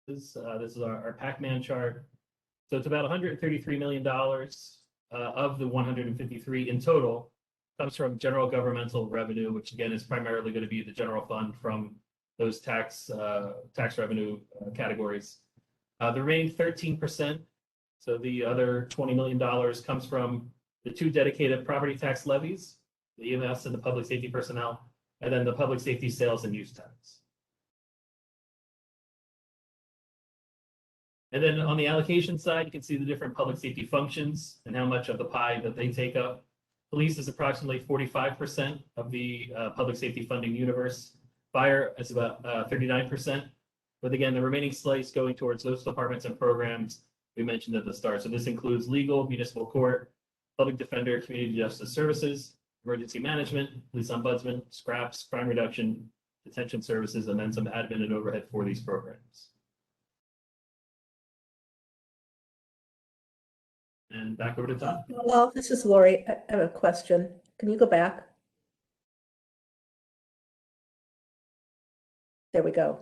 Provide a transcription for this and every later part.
This is our Pac-Man chart. So it's about $133 million of the 153 in total comes from general governmental revenue, which again is primarily going to be the general fund from those tax revenue categories. The remaining 13%, so the other $20 million comes from the two dedicated property tax levies, the EMS and the public safety personnel, and then the public safety sales and use tax. And then on the allocation side, you can see the different public safety functions and how much of the pie that they take up. Police is approximately 45% of the public safety funding universe. Fire is about 39%. But again, the remaining slice going towards those departments and programs we mentioned at the start. So this includes legal, municipal court, public defender, community justice services, emergency management, police ombudsman, scraps, crime reduction, detention services, and then some admin and overhead for these programs. And back over to Tom. Well, this is Lori. I have a question. Can you go back? There we go.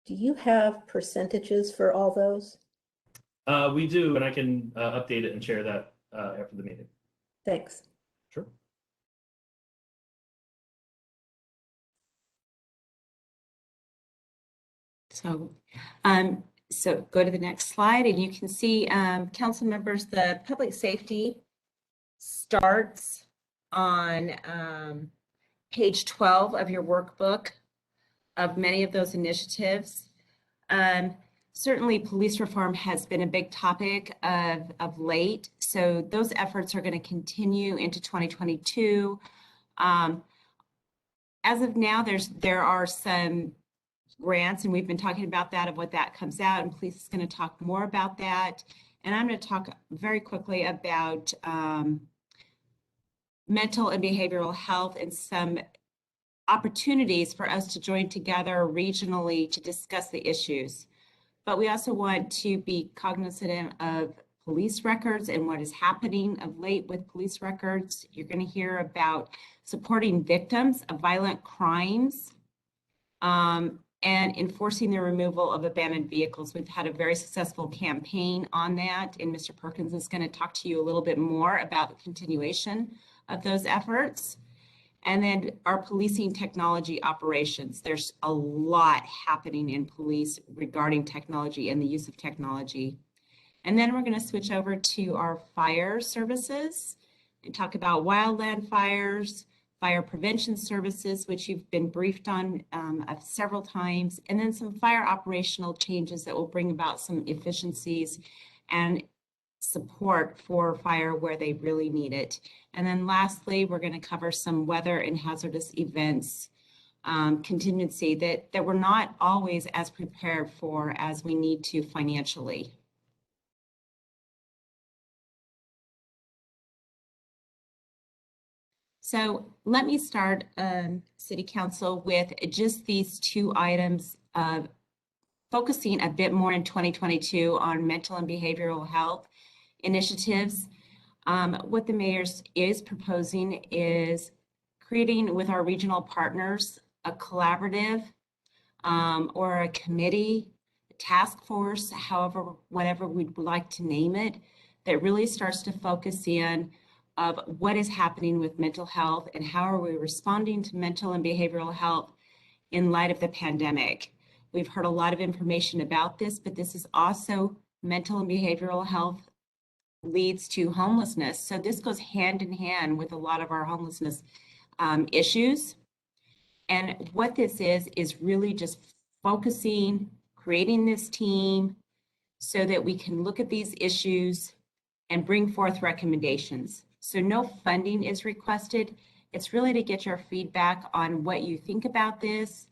Do you have percentages for all those? We do, and I can update it and share that after the meeting. Thanks. Sure. So go to the next slide and you can see, council members, the public safety starts on page 12 of your workbook of many of those initiatives. Certainly police reform has been a big topic of late, so those efforts are going to continue into 2022. As of now, there are some grants, and we've been talking about that, of what that comes out, and police is going to talk more about that. And I'm going to talk very quickly about mental and behavioral health and some opportunities for us to join together regionally to discuss the issues. But we also want to be cognizant of police records and what is happening of late with police records. You're going to hear about supporting victims of violent crimes, and enforcing the removal of abandoned vehicles. We've had a very successful campaign on that, and Mr. Perkins is going to talk to you a little bit more about the continuation of those efforts. And then our policing technology operations. There's a lot happening in police regarding technology and the use of technology. And then we're going to switch over to our fire services and talk about wildland fires, fire prevention services, which you've been briefed on several times, and then some fire operational changes that will bring about some efficiencies and support for fire where they really need it. And then lastly, we're going to cover some weather and hazardous events contingency that we're not always as prepared for as we need to financially. So let me start, City Council, with just these two items of focusing a bit more in 2022 on mental and behavioral health initiatives. What the mayor is proposing is creating with our regional partners a collaborative or a committee, a task force, whatever we'd like to name it, that really starts to focus in of what is happening with mental health and how are we responding to mental and behavioral health in light of the pandemic. We've heard a lot of information about this, but this is also mental and behavioral health leads to homelessness. So this goes hand in hand with a lot of our homelessness issues. And what this is really just focusing, creating this team so that we can look at these issues and bring forth recommendations. So no funding is requested. It's really to get your feedback on what you think about this.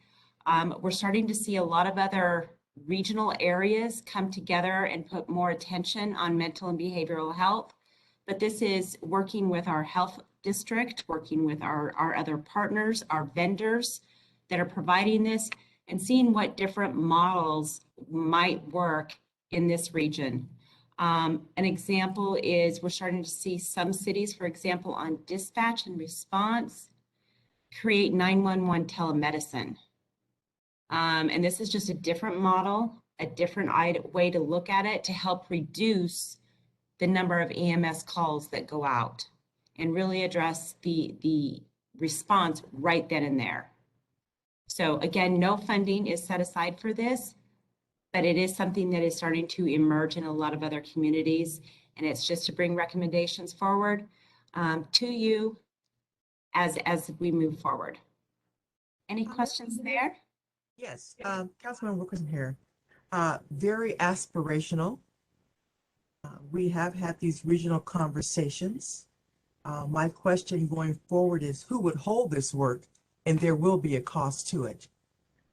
We're starting to see a lot of other regional areas come together and put more attention on mental and behavioral health. But this is working with our health district, working with our other partners, our vendors that are providing this, and seeing what different models might work in this region. An example is we're starting to see some cities, for example, on dispatch and response, create 911 telemedicine. And this is just a different model. a different way to look at it to help reduce the number of EMS calls that go out and really address the response right then and there. So again, no funding is set aside for this, but it is something that is starting to emerge in a lot of other communities. And it's just to bring recommendations forward to you as we move forward. Any questions there? Yes, Councilman Wilkerson here. Very aspirational. We have had these regional conversations. My question going forward is who would hold this work? And there will be a cost to it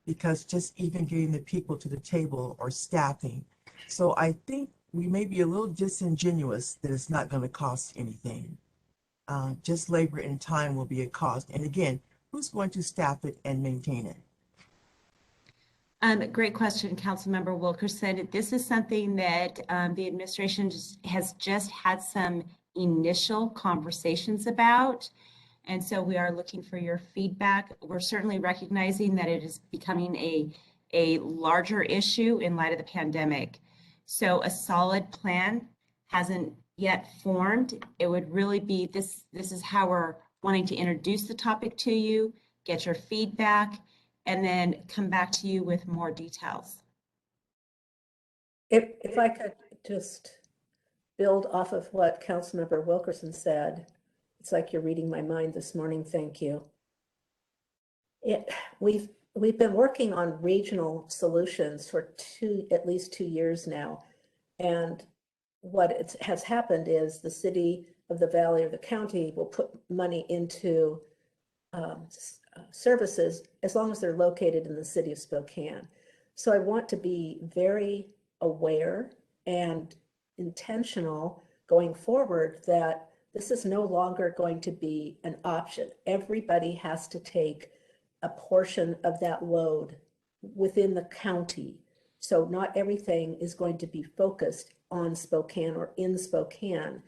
because just even getting the people to the table or staffing. So I think we may be a little disingenuous that it's not going to cost anything. Just labor and time will be a cost. And again, who's going to staff it and maintain it? Great question, Councilmember Wilkerson. This is something that the administration has just had some initial conversations about. And so we are looking for your feedback. We're certainly recognizing that it is becoming a larger issue in light of the pandemic. So a solid plan hasn't yet formed. It would really be, this is how we're wanting to introduce the topic to you, get your feedback, and then come back to you with more details. If I could just build off of what Councilmember Wilkerson said, it's like you're reading my mind this morning. Thank you. We've been working on regional solutions for at least 2 years now. And what has happened is the city of the valley or the county will put money into services as long as they're located in the city of Spokane. So I want to be very aware and intentional going forward that this is no longer going to be an option. Everybody has to take a portion of that load within the county. So not everything is going to be focused on Spokane or in Spokane.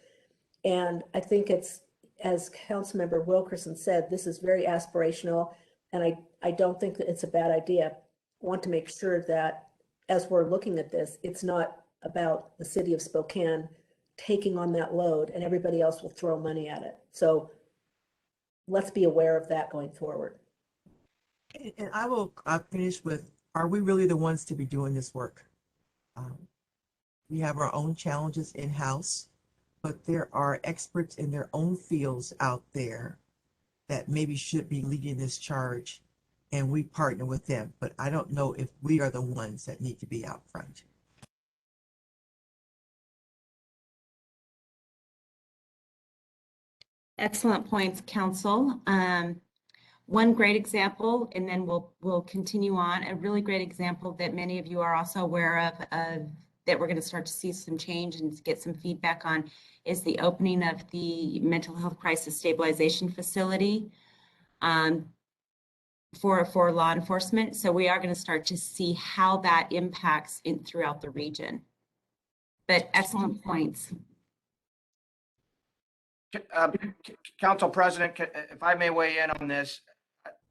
And I think it's, as Councilmember Wilkerson said, this is very aspirational, and I don't think that it's a bad idea. I want to make sure that as we're looking at this, it's not about the city of Spokane taking on that load and everybody else will throw money at it. So let's be aware of that going forward. And I will finish with, are we really the ones to be doing this work? We have our own challenges in-house, but there are experts in their own fields out there that maybe should be leading this charge, and we partner with them. But I don't know if we are the ones that need to be out front. Excellent points, Council. One great example, and then we'll continue on. A really great example that many of you are also aware of that we're going to start to see some change and get some feedback on is the opening of the mental health crisis stabilization facility for law enforcement. So we are going to start to see how that impacts throughout the region. But excellent points. Council President, if I may weigh in on this,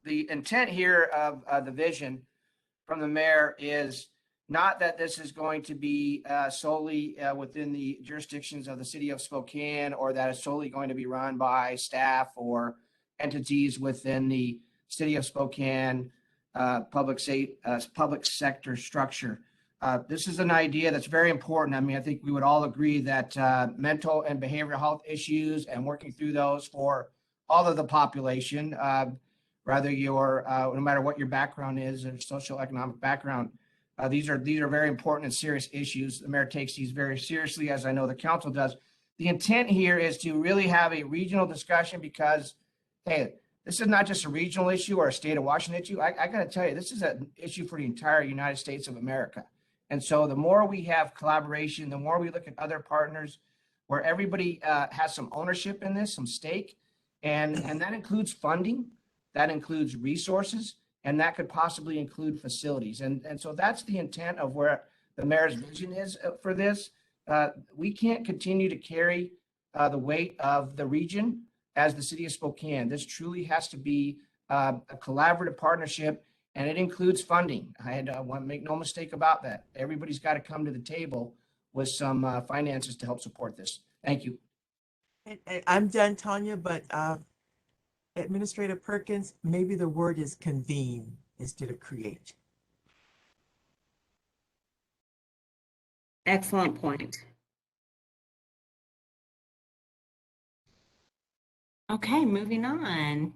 the intent here of the vision from the mayor is not that this is going to be solely within the jurisdictions of the city of Spokane, or that it's solely going to be run by staff or entities within the city of Spokane public sector structure. This is an idea that's very important. I mean, I think we would all agree that mental and behavioral health issues and working through those for all of the population, whether you're, no matter what your background is or socioeconomic background, these are very important and serious issues. The mayor takes these very seriously, as I know the council does. The intent here is to really have a regional discussion because, hey, this is not just a regional issue or a state of Washington issue. I got to tell you, this is an issue for the entire United States of America. And so the more we have collaboration, the more we look at other partners where everybody has some ownership in this, some stake, and that includes funding, that includes resources, and that could possibly include facilities. And so that's the intent of where the mayor's vision is for this. We can't continue to carry the weight of the region as the city of Spokane. This truly has to be a collaborative partnership. and it includes funding. I want to make no mistake about that. Everybody's got to come to the table with some finances to help support this. Thank you. And I'm done, Tanya, but Administrator Perkins, maybe the word is convene instead of create. Excellent point. Okay, moving on.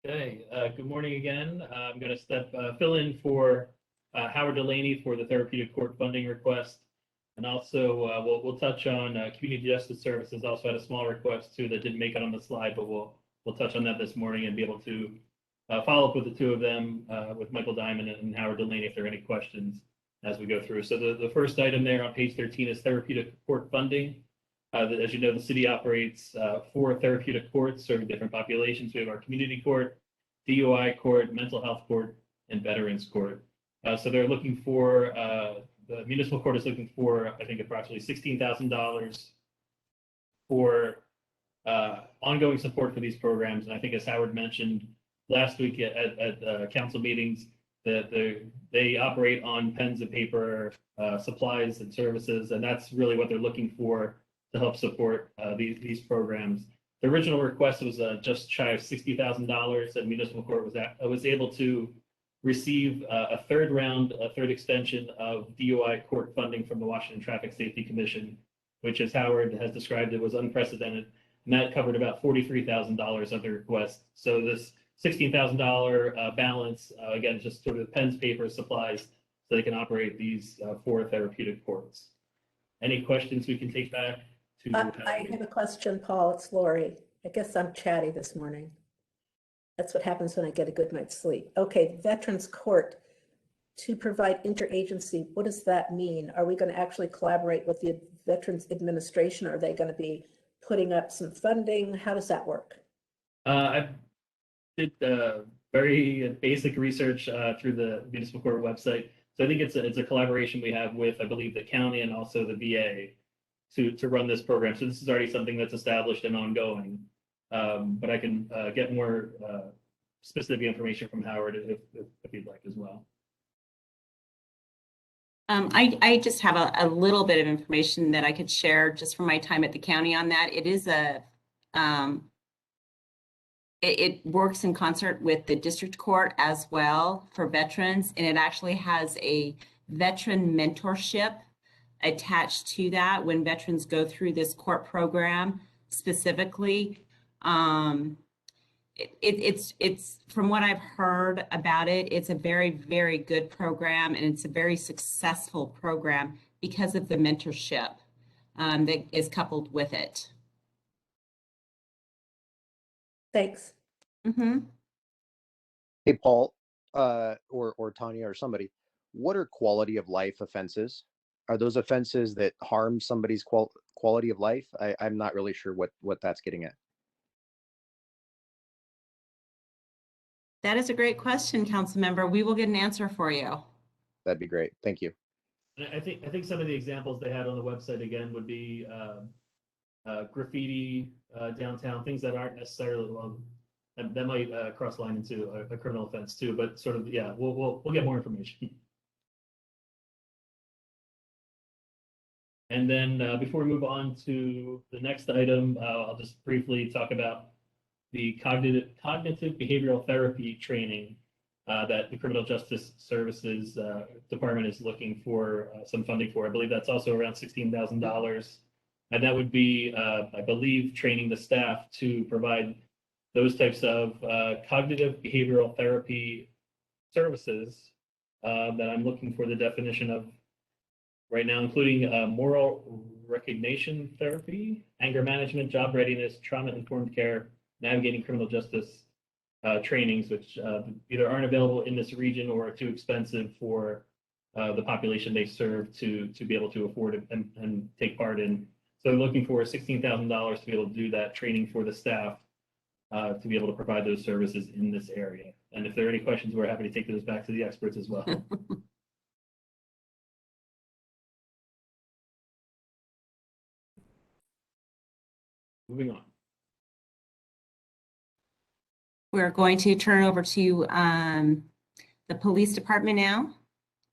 Okay, good morning again. I'm going to fill in for Howard Delaney for the therapeutic court funding request. And also we'll touch on community justice services. Also had a small request too that didn't make it on the slide, but we'll touch on that this morning and be able to follow up with the two of them, with Michael Diamond and Howard Delaney if there are any questions as we go through. So the first item there on page 13 is therapeutic court funding. As you know, the city operates 4 therapeutic courts serving different populations. We have our community court, DUI court, mental health court, and veterans court. So they're looking for, the municipal court is looking for, I think, approximately $16,000 for ongoing support for these programs. And I think as Howard mentioned last week at council meetings, that they operate on pens and paper, supplies and services, and that's really what they're looking for to help support these programs. The original request was just shy of $60,000, and municipal court was able to receive a third extension of DUI court funding from the Washington Traffic Safety Commission, which, as Howard has described, it was unprecedented, and that covered about $43,000 of the request. So this $16,000 balance, again, is just sort of pens, paper, supplies, so they can operate these 4 therapeutic courts. Any questions we can take back? I have a question, Paul. It's Lori. I guess I'm chatty this morning. That's what happens when I get a good night's sleep. Okay, Veterans Court to provide interagency. What does that mean? Are we going to actually collaborate with the Veterans Administration? Are they going to be putting up some funding? How does that work? I did very basic research through the municipal court website. So I think it's a collaboration we have with, I believe, the county and also the VA to run this program. So this is already something that's established and ongoing. But I can get more specific information from Howard if you'd like as well. I just have a little bit of information that I could share just from my time at the county on that. It is it works in concert with the district court as well for veterans, and it actually has a veteran mentorship attached to that when veterans go through this court program specifically. It's from what I've heard about it, it's a very, very good program, and it's a very successful program because of the mentorship that is coupled with it. Thanks. Mm-hmm. Hey, Paul, or Tanya or somebody, what are quality of life offenses? Are those offenses that harm somebody's quality of life? I'm not really sure what that's getting at. That is a great question, council member. We will get an answer for you. That'd be great. Thank you. I think some of the examples they had on the website again would be graffiti downtown, things that aren't necessarily, well, that might cross line into a criminal offense too, but sort of, yeah, we'll get more information. And then before we move on to the next item, I'll just briefly talk about the cognitive behavioral therapy training that the Criminal Justice Services Department is looking for some funding for. I believe that's also around $16,000. And that would be, I believe, training the staff to provide those types of cognitive behavioral therapy services that I'm looking for the definition of right now, including moral recognition therapy, anger management, job readiness, trauma-informed care, navigating criminal justice trainings, which either aren't available in this region or are too expensive for the population they serve to be able to afford it and take part in. So they're looking for $16,000 to be able to do that training for the staff to be able to provide those services in this area. And if there are any questions, we're happy to take those back to the experts as well. Moving on. We're going to turn over to the police department now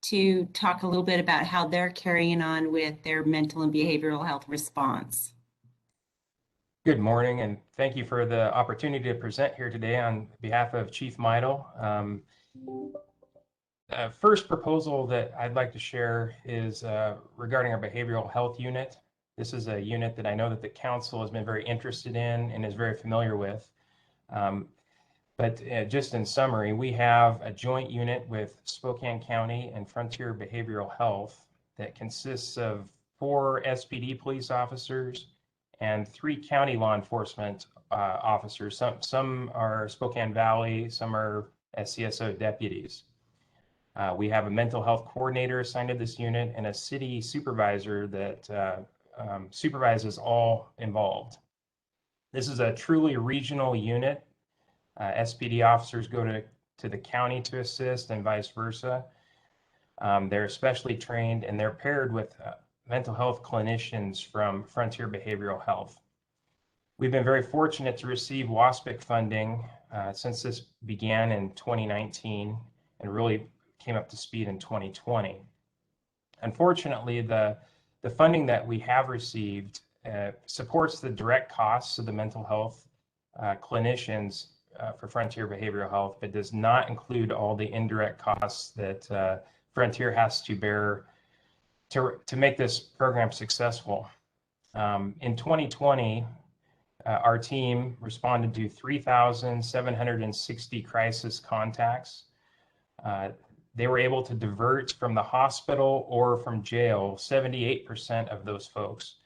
to talk a little bit about how they're carrying on with their mental and behavioral health response. Good morning, and thank you for the opportunity to present here today on behalf of Chief Meidel. First proposal that I'd like to share is regarding our behavioral health unit. This is a unit that I know that the council has been very interested in and is very familiar with. But just in summary, we have a joint unit with Spokane County and Frontier Behavioral Health that consists of 4 SPD police officers and 3 county law enforcement officers. Some are Spokane Valley, some are SCSO deputies. We have a mental health coordinator assigned to this unit and a city supervisor that supervises all involved. This is a truly regional unit. SPD officers go to the county to assist and vice versa. They're especially trained and they're paired with mental health clinicians from Frontier Behavioral Health. We've been very fortunate to receive WASPIC funding since this began in 2019 and really came up to speed in 2020. Unfortunately, the funding that we have received supports the direct costs of the mental health clinicians for Frontier Behavioral Health, but does not include all the indirect costs that Frontier has to bear to make this program successful. In 2020, our team responded to 3,760 crisis contacts. They were able to divert from the hospital or from jail 78% of those folks.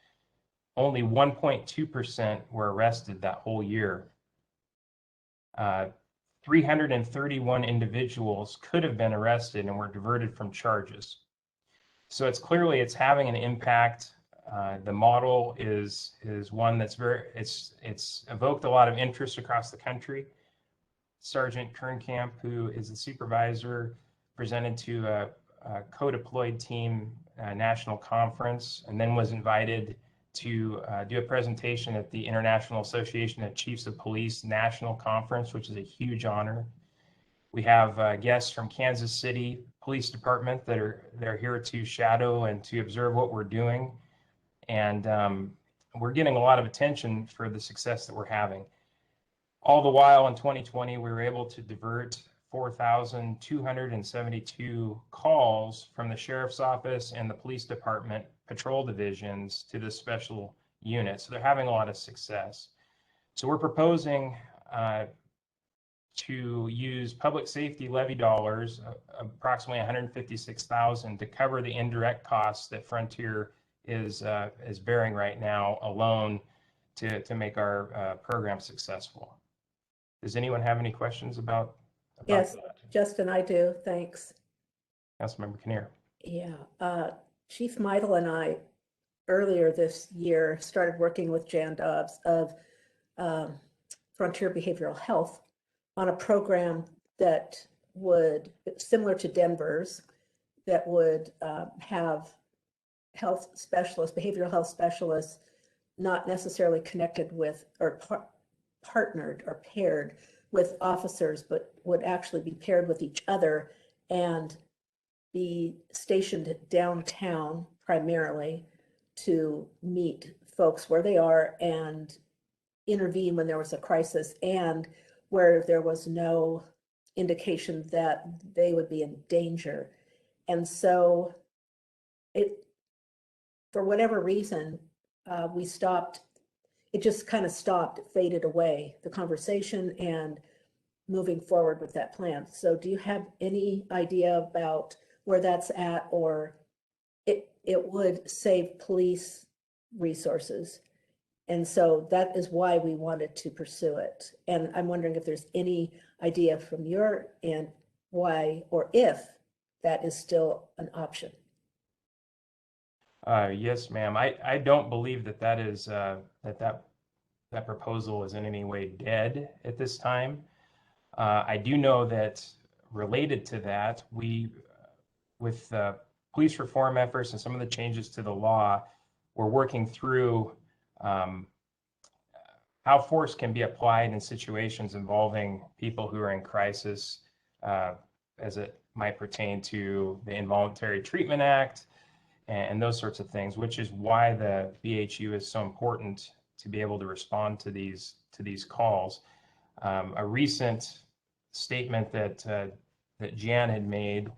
Only 1.2% were arrested that whole year. 331 individuals could have been arrested and were diverted from charges. So it's having an impact. The model is one that's it's evoked a lot of interest across the country. Sergeant Kernkamp, who is the supervisor, presented to a co-deployed team national conference and then was invited to do a presentation at the International Association of Chiefs of Police National Conference, which is a huge honor. We have guests from Kansas City Police Department they're here to shadow and to observe what we're doing. And we're getting a lot of attention for the success that we're having. All the while in 2020, we were able to divert 4,272 calls from the sheriff's office and the police department patrol divisions to this special unit. So they're having a lot of success. So we're proposing to use public safety levy dollars, approximately $156,000, to cover the indirect costs that Frontier is bearing right now alone to make our program successful. Does anyone have any questions about Yes, that? Justin, I do. Thanks. Councilmember Kinnear. Yeah, Chief Meidel and I earlier this year started working with Jan Dobbs of Frontier Behavioral Health on a program that would, similar to Denver's, that would have health specialists, behavioral health specialists, not necessarily connected with or partnered or paired with officers, but would actually be paired with each other and be stationed downtown primarily to meet folks where they are and intervene when there was a crisis and where there was no indication that they would be in danger. And so for whatever reason, we stopped. It just kind of stopped, faded away, the conversation and moving forward with that plan. So do you have any idea about where that's at, or it would save police resources? And so that is why we wanted to pursue it. And I'm wondering if there's any idea from your end why or if that is still an option. Yes, ma'am. I don't believe that is that proposal is in any way dead at this time. I do know that related to that, with police reform efforts and some of the changes to the law, we're working through how force can be applied in situations involving people who are in crisis, as it might pertain to the Involuntary Treatment Act and those sorts of things, which is why the BHU is so important to be able to respond to these calls. A recent statement that Jan had made,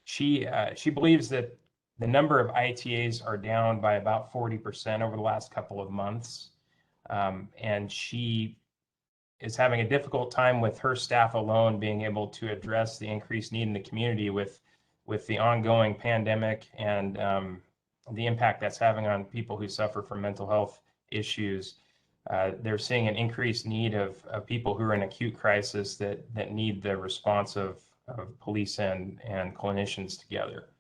she believes that the number of ITAs are down by about 40% over the last couple of months, and she is having a difficult time with her staff alone being able to address the increased need in the community with the ongoing pandemic and the impact that's having on people who suffer from mental health issues. They're seeing an increased need of people who are in acute crisis that need the response of police and clinicians together.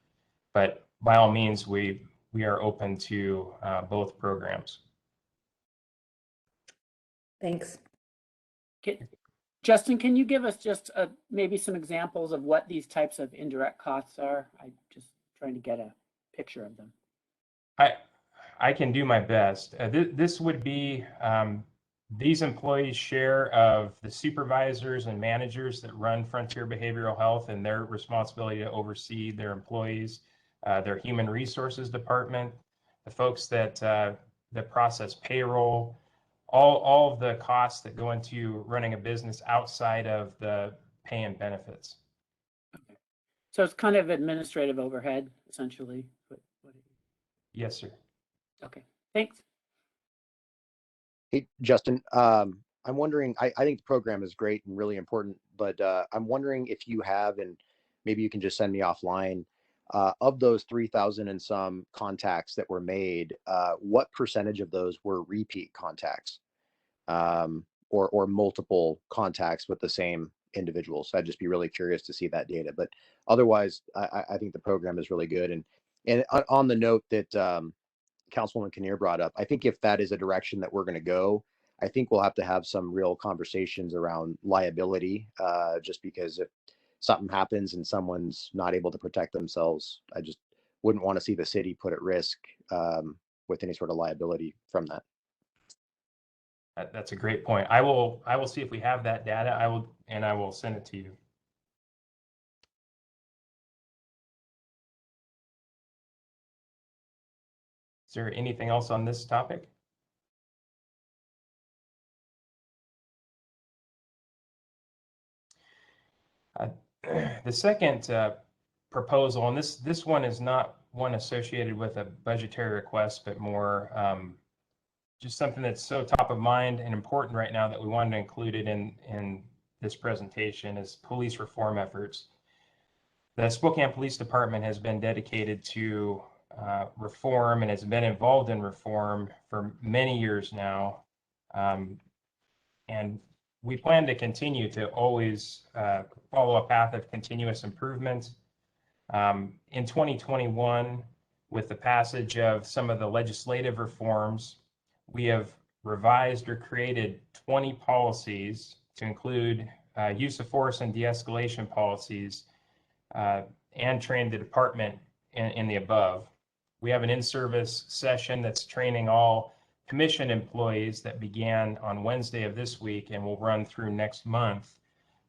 But by all means, we are open to both programs. Thanks. Justin, can you give us just maybe some examples of what these types of indirect costs are? I'm just trying to get a picture of them. I can do my best. This would be these employees' share of the supervisors and managers that run Frontier Behavioral Health and their responsibility to oversee their employees, their human resources department, the folks that process payroll, all of the costs that go into running a business outside of the pay and benefits. Okay. So it's kind of administrative overhead, essentially. Yes, sir. Okay, thanks. Hey, Justin, I'm wondering, I think the program is great and really important, but I'm wondering if you have, and maybe you can just send me offline, of those 3,000 and some contacts that were made, what percentage of those were repeat contacts, or multiple contacts with the same individuals? I'd just be really curious to see that data. But otherwise, I think the program is really good. And on the note that Councilwoman Kinnear brought up, I think if that is a direction that we're going to go, I think we'll have to have some real conversations around liability, just because if something happens and someone's not able to protect themselves, I just wouldn't want to see the city put at risk with any sort of liability from that. That's a great point. I will see if we have that data. I will send it to you. Is there anything else on this topic? The second proposal, and this one is not one associated with a budgetary request, but more just something that's so top of mind and important right now that we wanted to include it in this presentation, is police reform efforts. The Spokane Police Department has been dedicated to reform and has been involved in reform for many years now. And we plan to continue to always follow a path of continuous improvement. In 2021, with the passage of some of the legislative reforms, we have revised or created 20 policies to include use of force and de-escalation policies, and trained the department in the above. We have an in-service session that's training all commission employees that began on Wednesday of this week and will run through next month.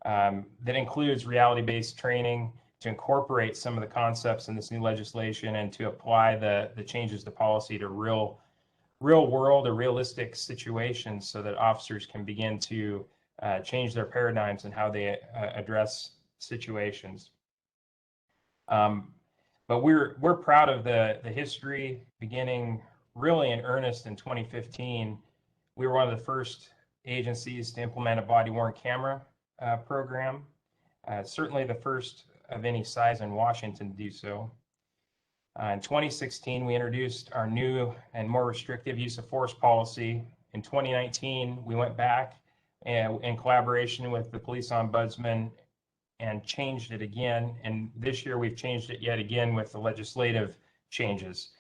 That includes reality-based training to incorporate some of the concepts in this new legislation and to apply the changes to policy to real world or realistic situations so that officers can begin to change their paradigms and how they address situations. But we're proud of the history beginning really in earnest in 2015. We were one of the first agencies to implement a body-worn camera program, certainly the first of any size in Washington to do so. In 2016, we introduced our new and more restrictive use of force policy. In 2019, we went back and in collaboration with the police ombudsman and changed it again. And this year we've changed it yet again with the legislative changes.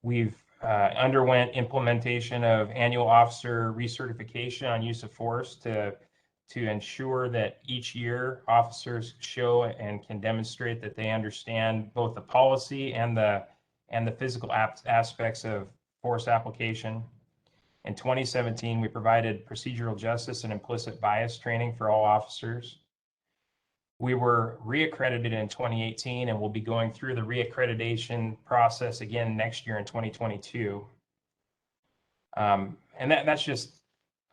We've underwent implementation of annual officer recertification on use of force to ensure that each year officers show and can demonstrate that they understand both the policy and the and the physical aspects of force application. In 2017, we provided procedural justice and implicit bias training for all officers. We were reaccredited in 2018 and will be going through the reaccreditation process again next year in 2022. And that's just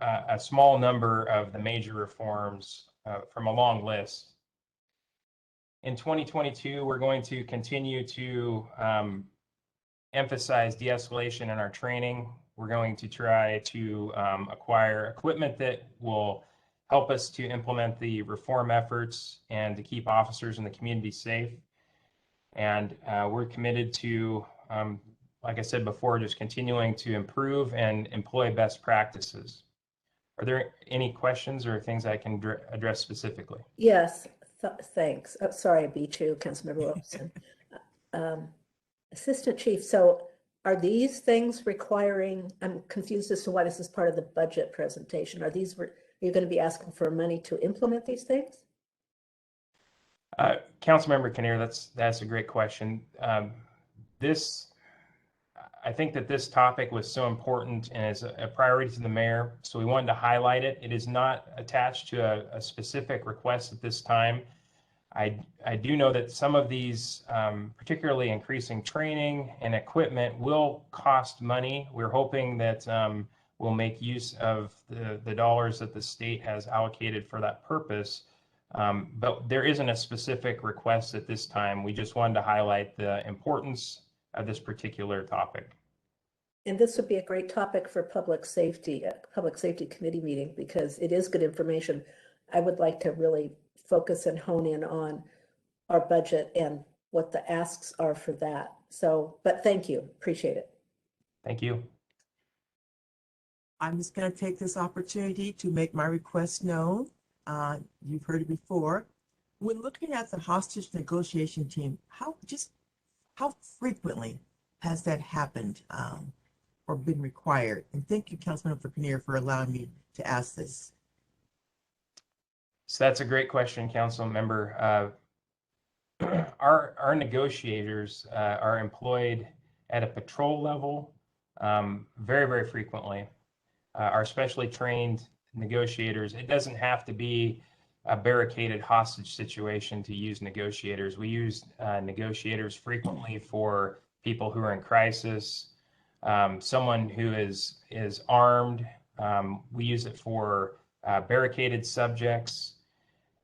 a small number of the major reforms from a long list. In 2022, we're going to continue to emphasize de-escalation in our training. We're going to try to acquire equipment that will help us to implement the reform efforts and to keep officers in the community safe. And we're committed to, like I said before, just continuing to improve and employ best practices. Are there any questions or things I can address specifically? Yes, thanks. Oh, sorry, I beat you, Councilmember Wilkerson. Assistant Chief, so are these things requiring, I'm confused as to why this is part of the budget presentation. Are you going to be asking for money to implement these things? Councilmember Kinnear, that's a great question. I think that this topic was so important and is a priority to the mayor, so we wanted to highlight it. It is not attached to a specific request at this time. I do know that some of these, particularly increasing training and equipment, will cost money. We're hoping that we'll make use of the dollars that the state has allocated for that purpose. But there isn't a specific request at this time. We just wanted to highlight the importance of this particular topic. And this would be a great topic for public safety committee meeting, because it is good information. I would like to really focus and hone in on our budget and what the asks are for that. So, but thank you, appreciate it. Thank you. I'm just going to take this opportunity to make my request known. You've heard it before. When looking at the hostage negotiation team, how frequently has that happened or been required? And thank you, Councilmember Kinnear, for allowing me to ask this. So that's a great question, Council Member. Our negotiators are employed at a patrol level very, very frequently. Our specially trained negotiators, it doesn't have to be a barricaded hostage situation to use negotiators. We use negotiators frequently for people who are in crisis, someone who is armed. We use it for barricaded subjects.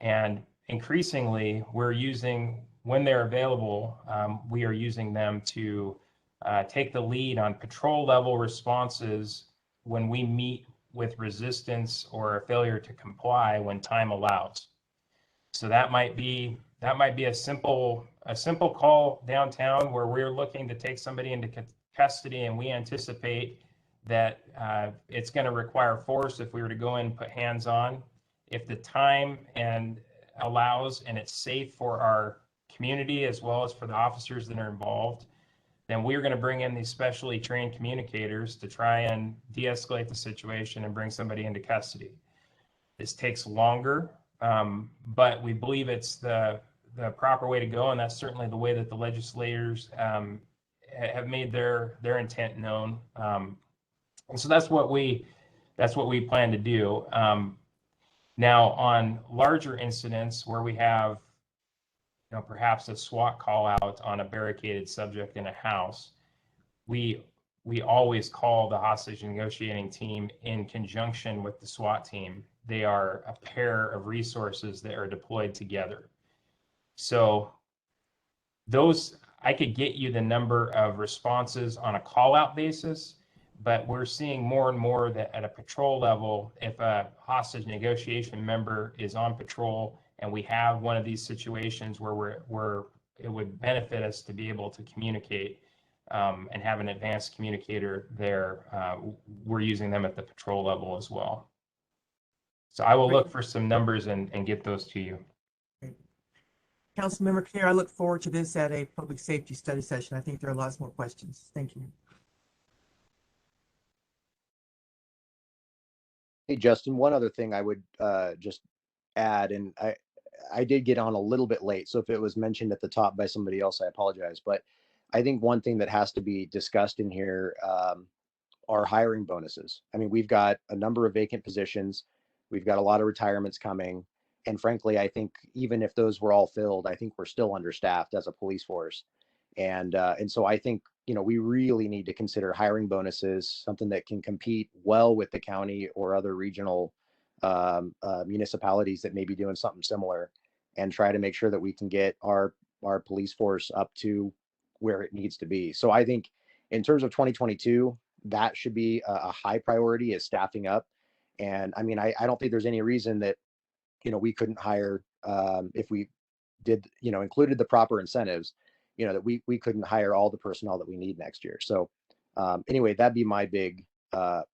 And increasingly, we're using, when they're available, we are using them to take the lead on patrol level responses when we meet with resistance or a failure to comply when time allows. So that might be a simple call downtown where we're looking to take somebody into custody, and we anticipate that it's going to require force if we were to go in and put hands on. If the time allows and it's safe for our community as well as for the officers that are involved, then we're going to bring in these specially trained communicators to try and de-escalate the situation and bring somebody into custody. This takes longer, but we believe it's the proper way to go, and that's certainly the way that the legislators have made their intent known. And so that's what we plan to do. Now, on larger incidents where we have, perhaps a SWAT call out on a barricaded subject in a house, we always call the hostage negotiating team in conjunction with the SWAT team. They are a pair of resources that are deployed together. So I could get you the number of responses on a call out basis, but we're seeing more and more that at a patrol level, if a hostage negotiation member is on patrol and we have one of these situations where it would benefit us to be able to communicate and have an advanced communicator there, we're using them at the patrol level as well. So I will look for some numbers and get those to you. Councilmember Kinnear, I look forward to this at a public safety study session. I think there are lots more questions. Thank you. Hey, Justin, one other thing I would just add, and I did get on a little bit late, so if it was mentioned at the top by somebody else, I apologize. But I think one thing that has to be discussed in here are hiring bonuses. I mean, we've got a number of vacant positions. We've got a lot of retirements coming. And frankly, I think even if those were all filled, I think we're still understaffed as a police force. And so I think, you know, we really need to consider hiring bonuses, something that can compete well with the county or other regional municipalities that may be doing something similar, and try to make sure that we can get our police force up to where it needs to be. So I think in terms of 2022, that should be a high priority, is staffing up. And I mean, I don't think there's any reason that, you know, we couldn't hire if we did, you know, included the proper incentives, you know, that we couldn't hire all the personnel that we need next year. So anyway, that'd be my big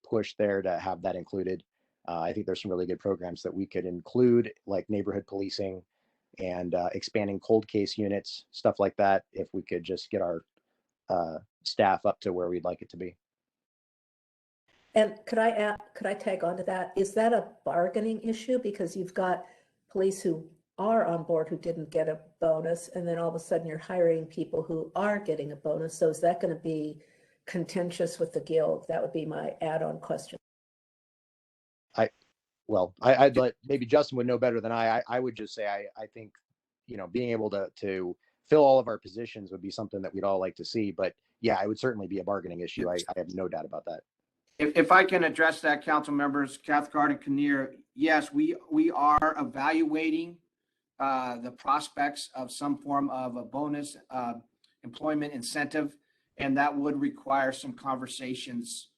push there, to have that included. I think there's some really good programs that we could include, like neighborhood policing and expanding cold case units, stuff like that, if we could just get our staff up to where we'd like it to be. And could I tag on to that? Is that a bargaining issue? Because you've got police who are on board who didn't get a bonus, and then all of a sudden you're hiring people who are getting a bonus. So is that going to be contentious with the guild? That would be my add-on question. I'd let, maybe Justin would know better than I would just say, I think, you know, being able to fill all of our positions would be something that we'd all like to see. But yeah, it would certainly be a bargaining issue. I have no doubt about that. If I can address that, council members, Cathcart and Kinnear, yes, we are evaluating the prospects of some form of a bonus employment incentive, and that would require some conversations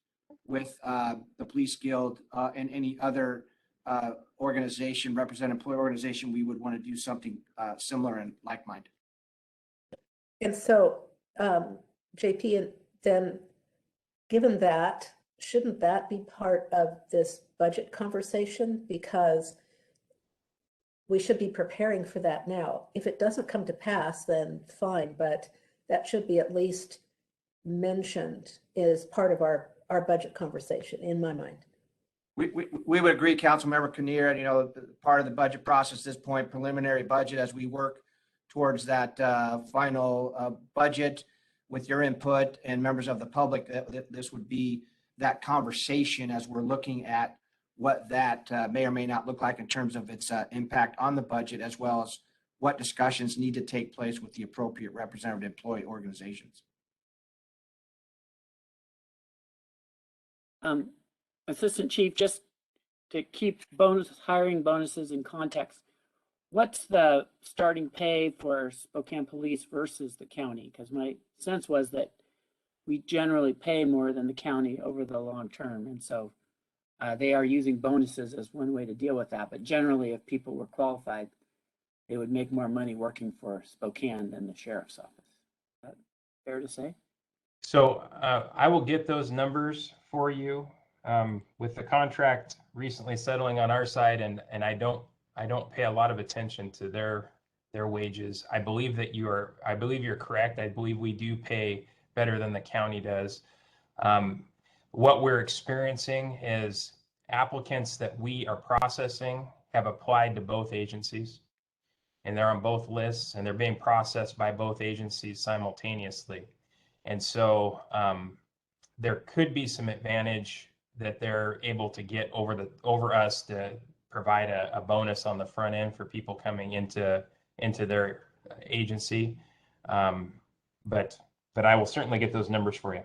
with the police guild and any other organization, representative employee organization. We would want to do something similar and like-minded. And so, JP, and then given that, shouldn't that be part of this budget conversation? Because we should be preparing for that now. If it doesn't come to pass, then fine, but that should be at least mentioned as part of our budget conversation, in my mind. We would agree, Councilmember Kinnear, you know, part of the budget process at this point, preliminary budget, as we work towards that final budget with your input and members of the public, this would be that conversation as we're looking at what that may or may not look like in terms of its impact on the budget, as well as what discussions need to take place with the appropriate representative employee organizations. Assistant Chief, just to keep hiring bonuses in context, what's the starting pay for Spokane Police versus the county? Because my sense was that we generally pay more than the county over the long term. And so they are using bonuses as one way to deal with that. But generally, if people were qualified, they would make more money working for Spokane than the sheriff's office. Is that fair to say? So I will get those numbers for you with the contract recently settling on our side, and I don't pay a lot of attention to their wages. I believe you're correct. I believe we do pay better than the county does. What we're experiencing is applicants that we are processing have applied to both agencies, and they're on both lists, and they're being processed by both agencies simultaneously. And so there could be some advantage that they're able to get over us to provide a bonus on the front end for people coming into their agency. But I will certainly get those numbers for you.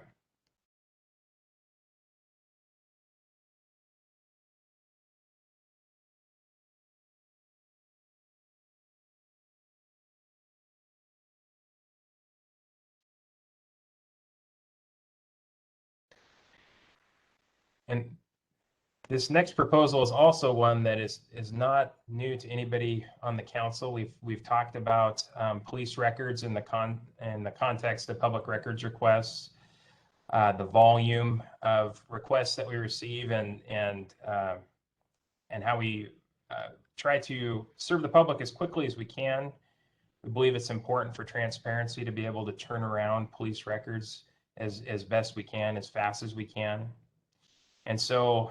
And this next proposal is also one that is not new to anybody on the council. We've talked about police records in the context of public records requests, the volume of requests that we receive, and how we try to serve the public as quickly as we can. We believe it's important for transparency to be able to turn around police records as best we can, as fast as we can. And so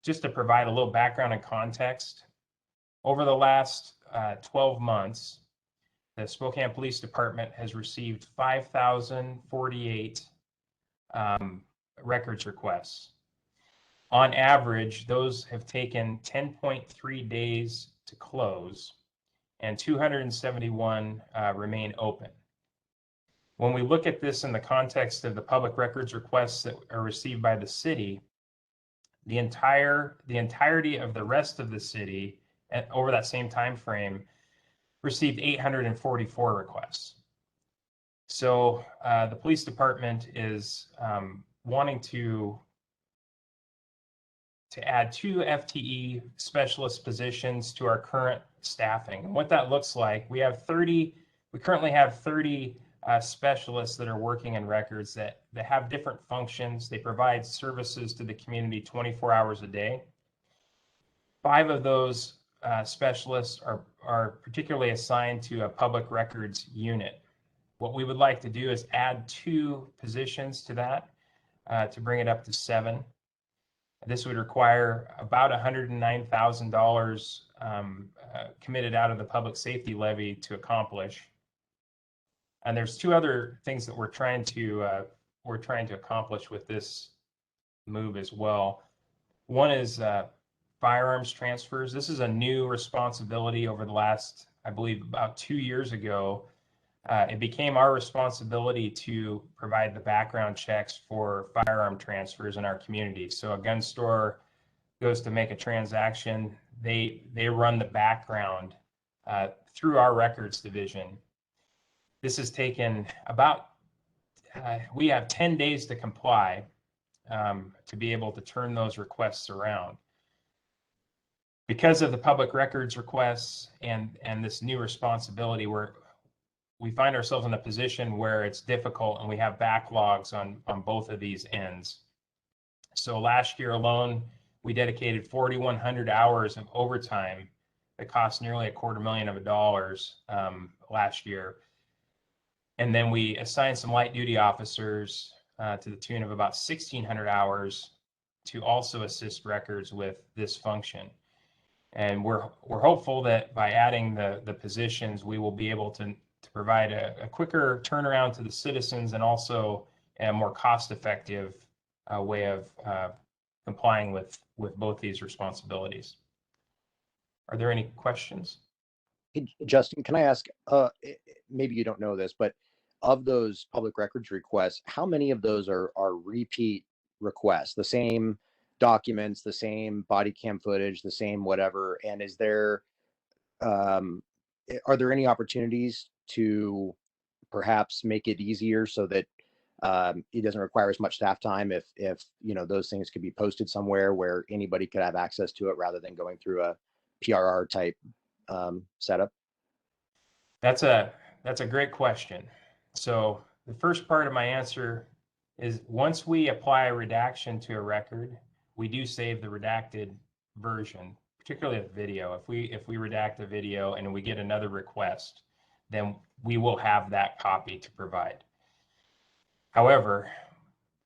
just to provide a little background and context, over the last 12 months, the Spokane Police Department has received 5,048 records requests. On average, those have taken 10.3 days to close, and 271 remain open. When we look at this in the context of the public records requests that are received by the city, the entirety of the rest of the city over that same time frame received 844 requests. So the police department is wanting to add 2 FTE specialist positions to our current staffing. And what that looks like, we currently have 30 specialists that are working in records that have different functions. They provide services to the community 24 hours a day. 5 of those specialists are particularly assigned to a public records unit. What we would like to do is add 2 positions to that to bring it up to 7. This would require about $109,000 committed out of the public safety levy to accomplish. And there's 2 other things that we're trying to accomplish with this move as well. One is firearms transfers. This is a new responsibility over the last, I believe, about 2 years ago. It became our responsibility to provide the background checks for firearm transfers in our community. So a gun store goes to make a transaction, they run the background through our records division. This has taken about, we have 10 days to comply to be able to turn those requests around. Because of the public records requests and this new responsibility, we find ourselves in a position where it's difficult and we have backlogs on both of these ends. So last year alone, we dedicated 4,100 hours of overtime that cost nearly $250,000 last year. And then we assigned some light duty officers to the tune of about 1,600 hours to also assist records with this function. And we're hopeful that by adding the positions, we will be able to provide a quicker turnaround to the citizens and also a more cost-effective way of complying with both these responsibilities. Are there any questions? Hey, Justin, can I ask, maybe you don't know this, but of those public records requests, how many of those are repeat requests, the same documents, the same body cam footage, the same whatever? And is there, are there any opportunities to perhaps make it easier so that it doesn't require as much staff time if you know those things could be posted somewhere where anybody could have access to it rather than going through a PRR type setup? That's a great question. So the first part of my answer is once we apply a redaction to a record, we do save the redacted version, particularly of video. If we redact a video and we get another request, then we will have that copy to provide. However,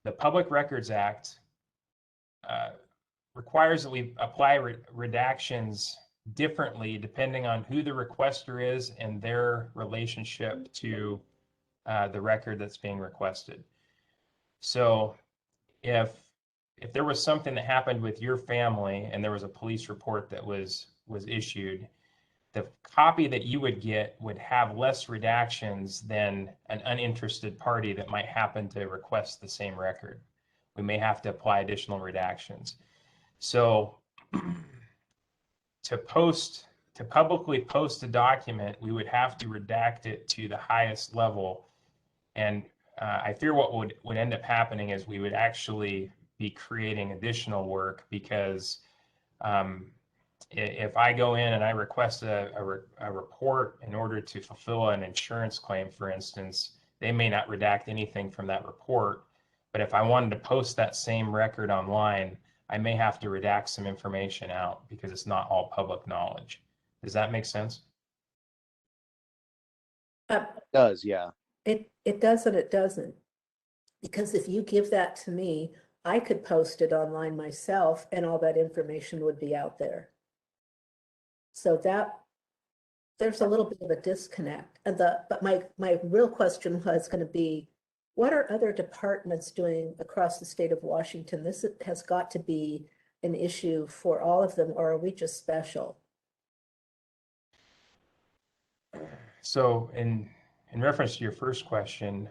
the Public Records Act requires that we apply redactions differently depending on who the requester is and their relationship to the record that's being requested. So if there was something that happened with your family and there was a police report that was issued, the copy that you would get would have less redactions than an uninterested party that might happen to request the same record. We may have to apply additional redactions. So to publicly post a document, we would have to redact it to the highest level. And I fear what would end up happening is we would actually be creating additional work because if I go in and I request a report in order to fulfill an insurance claim, for instance, they may not redact anything from that report. But if I wanted to post that same record online, I may have to redact some information out because it's not all public knowledge. Does that make sense? It does, yeah. It does and it doesn't. Because if you give that to me, I could post it online myself and all that information would be out there. So there's a little bit of a disconnect. But my real question was going to be, what are other departments doing across the state of Washington? This has got to be an issue for all of them, or are we just special? So in reference to your first question,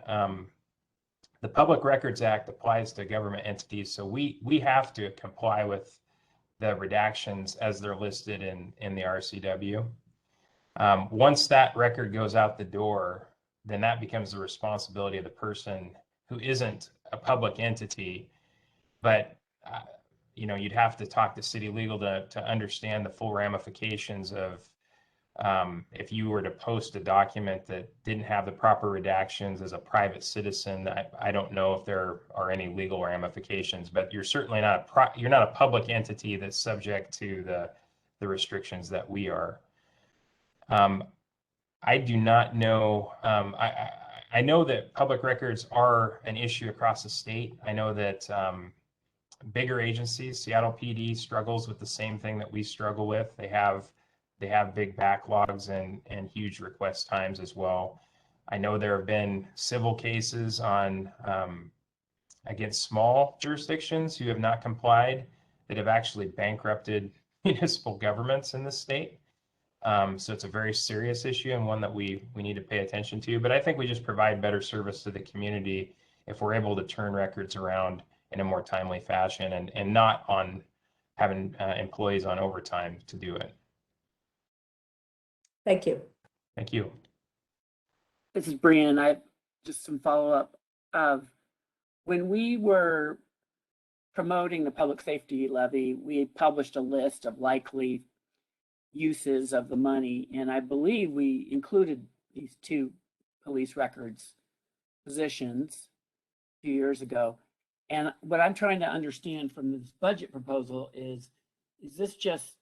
the Public Records Act applies to government entities. So we have to comply with the redactions as they're listed in the RCW. Once that record goes out the door, then that becomes the responsibility of the person who isn't a public entity. But you'd have to talk to city legal to understand the full ramifications of if you were to post a document that didn't have the proper redactions as a private citizen. I don't know if there are any legal ramifications, but you're certainly not a public entity that's subject to the restrictions that we are. I do not know. I know that public records are an issue across the state. I know that bigger agencies, Seattle PD struggles with the same thing that we struggle with. They have big backlogs and huge request times as well. I know there have been civil cases on against small jurisdictions who have not complied that have actually bankrupted municipal governments in the state. So it's a very serious issue and one that we need to pay attention to. But I think we just provide better service to the community if we're able to turn records around in a more timely fashion and not on having employees on overtime to do it. Thank you. Thank you. This is Brian. I just some follow-up of when we were promoting the public safety levy, we published a list of likely uses of the money, and I believe we included these 2 police records positions a few years ago. And what I'm trying to understand from this budget proposal is this just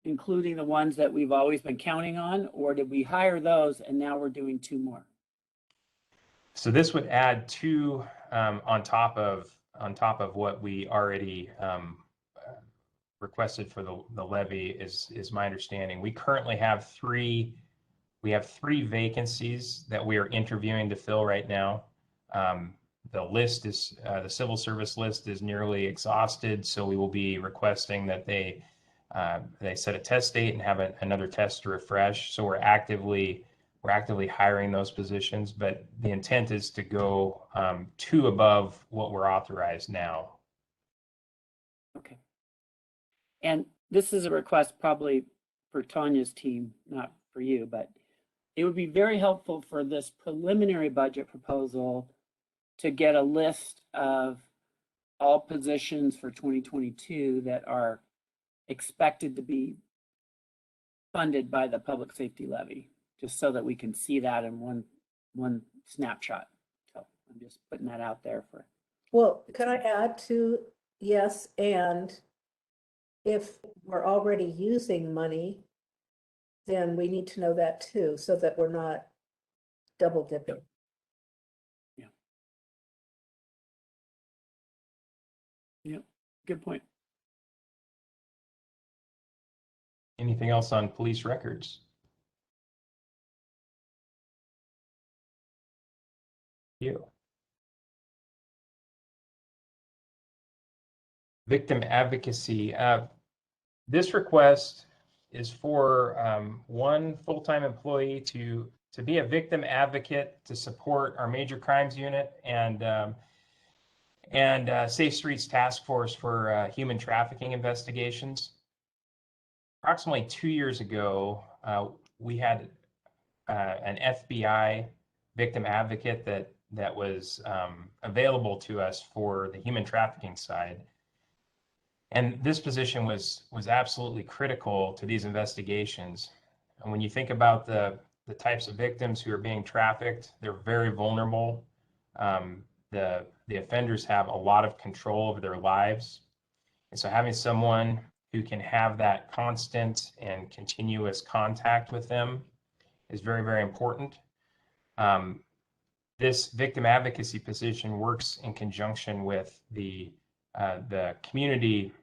including the ones that we've always been counting on, or did we hire those and now we're doing 2 more? So this would add 2 on top of what we already requested for the levy is my understanding. We currently have 3 vacancies that we are interviewing to fill right now. The list is the civil service list is nearly exhausted, so we will be requesting that they set a test date and have another test to refresh. So we're actively hiring those positions, but the intent is to go 2 above what we're authorized now. Okay. And this is a request probably for Tanya's team, not for you, but it would be very helpful for this preliminary budget proposal to get a list of all positions for 2022 that are expected to be funded by the public safety levy, just so that we can see that in one snapshot. So I'm just putting that out there for. Well, can I add to yes, and if we're already using money, then we need to know that too, so that we're not double dipping. Yeah. Yep, good point. Anything else on police records? You. Victim advocacy. This request is for 1 full-time employee to be a victim advocate to support our major crimes unit and Safe Streets Task Force for human trafficking investigations. Approximately 2 years ago, we had an FBI victim advocate that was available to us for the human trafficking side. And this position was absolutely critical to these investigations. And when you think about the types of victims who are being trafficked, they're very vulnerable. The offenders have a lot of control over their lives. And so having someone who can have that constant and continuous contact with them is very, very important. This victim advocacy position works in conjunction with the community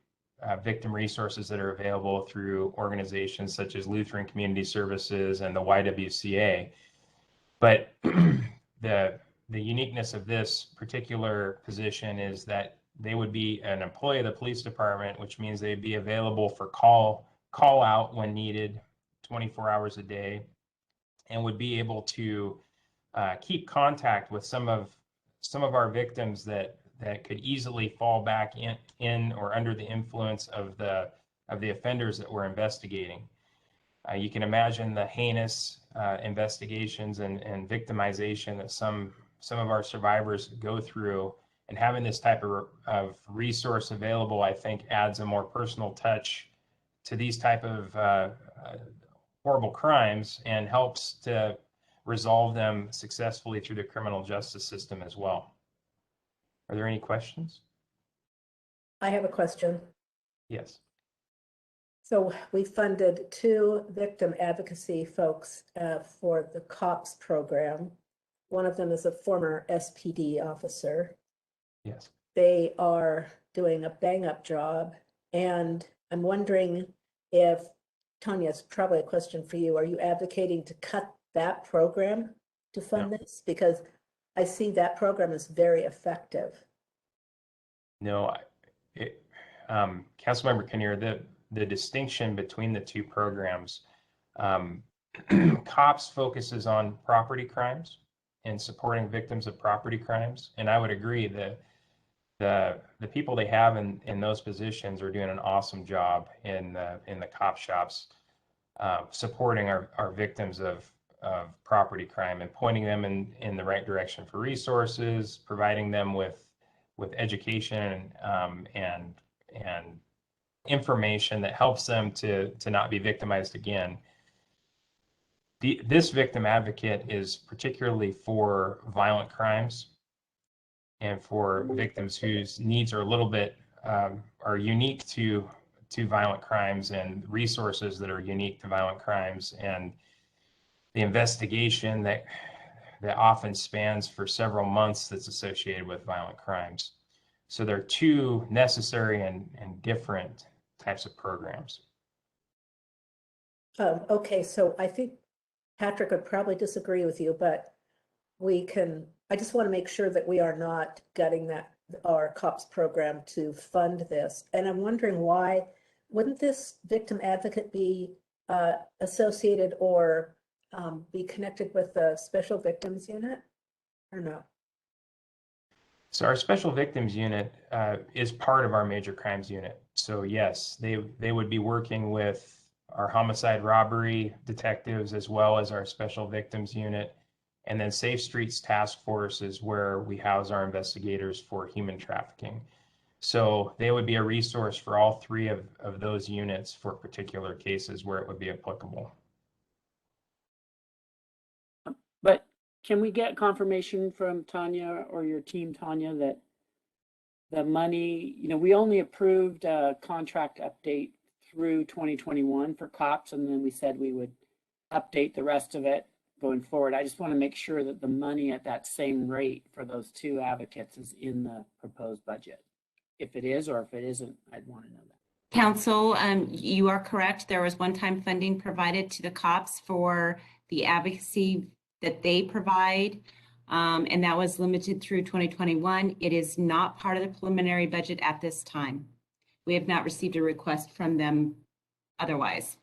victim resources that are available through organizations such as Lutheran Community Services and the YWCA. But the uniqueness of this particular position is that they would be an employee of the police department, which means they'd be available for call out when needed, 24 hours a day, and would be able to keep contact with some of our victims that could easily fall back in or under the influence of the offenders that we're investigating. You can imagine the heinous investigations and victimization that some of our survivors go through, and having this type of resource available, I think, adds a more personal touch to these type of horrible crimes and helps to resolve them successfully through the criminal justice system as well. Are there any questions? I have a question. Yes. So we funded 2 victim advocacy folks for the COPS program. One of them is a former SPD officer. Yes. They are doing a bang-up job, and I'm wondering if, Tanya, it's probably a question for you. Are you advocating to cut that program to fund this? Because I see that program is very effective. No, Councilmember Kinnear, the distinction between the 2 programs, COPS focuses on property crimes and supporting victims of property crimes. And I would agree that the people they have in those positions are doing an awesome job in the cop shops, supporting our victims of property crime and pointing them in the right direction for resources, providing them with education and information that helps them to not be victimized again. This victim advocate is particularly for violent crimes and for victims whose needs are a little bit are unique to violent crimes, and resources that are unique to violent crimes, and the investigation that often spans for several months that's associated with violent crimes. So they're 2 necessary and different types of programs. Okay, so I think Patrick would probably disagree with you, but I just want to make sure that we are not gutting our COPS program to fund this. And I'm wondering why, wouldn't this victim advocate be associated or be connected with the Special Victims Unit, or no? So our Special Victims Unit is part of our Major Crimes Unit. So yes, they would be working with our homicide robbery detectives as well as our Special Victims Unit. And then Safe Streets Task Force is where we house our investigators for human trafficking. So they would be a resource for all 3 of those units for particular cases where it would be applicable. But can we get confirmation from Tanya or your team, Tanya, that the money, we only approved a contract update through 2021 for COPS, and then we said we would update the rest of it going forward. I just want to make sure that the money at that same rate for those 2 advocates is in the proposed budget. If it is, or if it isn't, I'd want to know that. Council, you are correct. There was one-time funding provided to the COPS for the advocacy that they provide, and that was limited through 2021. It is not part of the preliminary budget at this time. We have not received a request from them otherwise.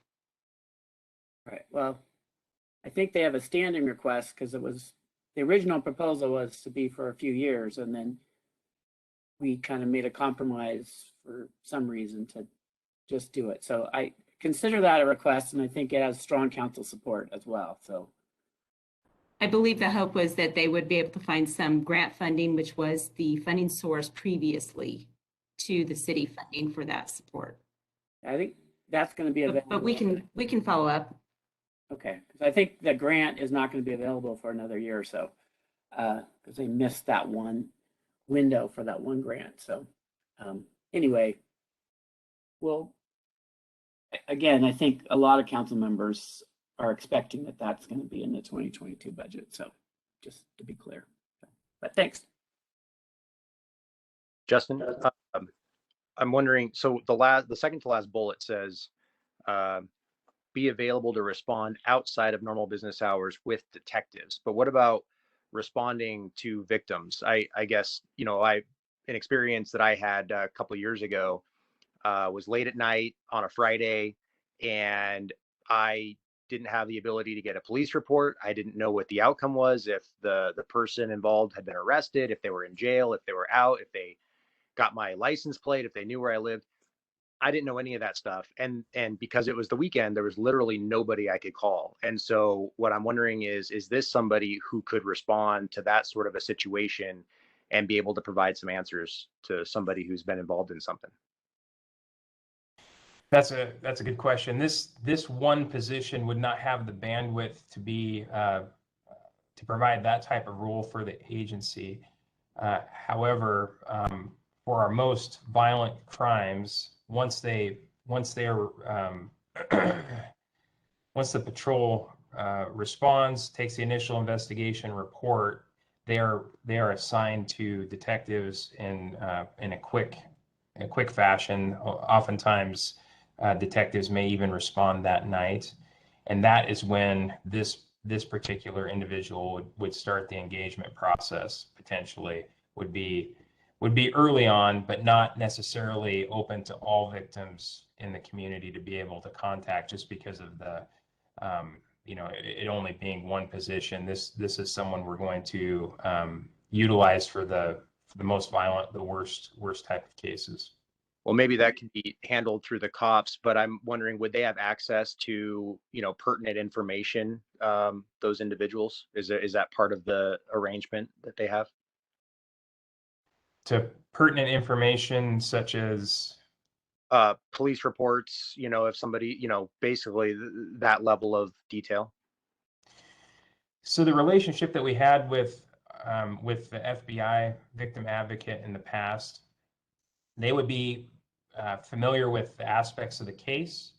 Right. Well, I think they have a standing request because the original proposal was to be for a few years, and then we kind of made a compromise for some reason to just do it. So I consider that a request, and I think it has strong council support as well. So I believe the hope was that they would be able to find some grant funding, which was the funding source previously to the city funding for that support. I think that's going to be available. But we can follow up. Okay, because I think the grant is not going to be available for another year or so, because they missed that one window for that one grant. So anyway, well, again, I think a lot of council members are expecting that that's going to be in the 2022 budget. So just to be clear, but thanks. Justin, I'm wondering, so the second to last bullet says, be available to respond outside of normal business hours with detectives. But what about responding to victims? I guess, an experience that I had a couple years ago was late at night on a Friday, and I didn't have the ability to get a police report. I didn't know what the outcome was, if the person involved had been arrested, if they were in jail, if they were out, if they got my license plate, if they knew where I lived. I didn't know any of that stuff. And because it was the weekend, there was literally nobody I could call. And so what I'm wondering is this somebody who could respond to that sort of a situation and be able to provide some answers to somebody who's been involved in something? That's a good question. This one position would not have the bandwidth to be to provide that type of role for the agency. However, for our most violent crimes, once the patrol responds, takes the initial investigation report, they are assigned to detectives in a quick fashion. Oftentimes, detectives may even respond that night, and that is when this particular individual would start the engagement process. Potentially would be early on, but not necessarily open to all victims in the community to be able to contact, just because of the it only being one position. This is someone we're going to utilize for the most violent, the worst type of cases. Well, maybe that can be handled through the cops, but I'm wondering, would they have access to, pertinent information, those individuals? Is that part of the arrangement that they have? To pertinent information such as police reports, if somebody, basically that level of detail. So the relationship that we had with the FBI victim advocate in the past, they would be familiar with the aspects of the case.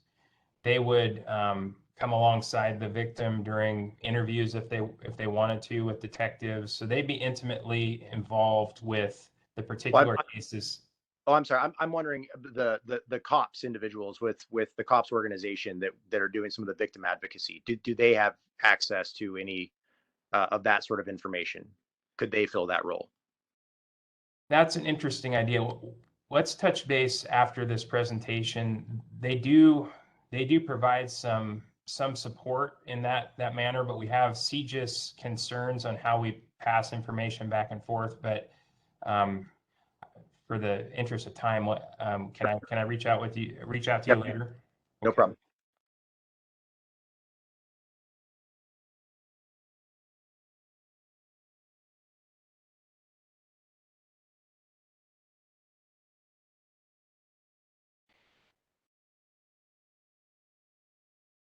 They would come alongside the victim during interviews if they wanted to with detectives. So they'd be intimately involved with the particular cases. Oh, I'm sorry. I'm wondering the cops individuals with the cops organization that are doing some of the victim advocacy. Do they have access to any of that sort of information? Could they fill that role? That's an interesting idea. Let's touch base after this presentation. They do provide some support in that manner, but we have CJIS concerns on how we pass information back and forth. But for the interest of time, can I reach out to you later? No problem.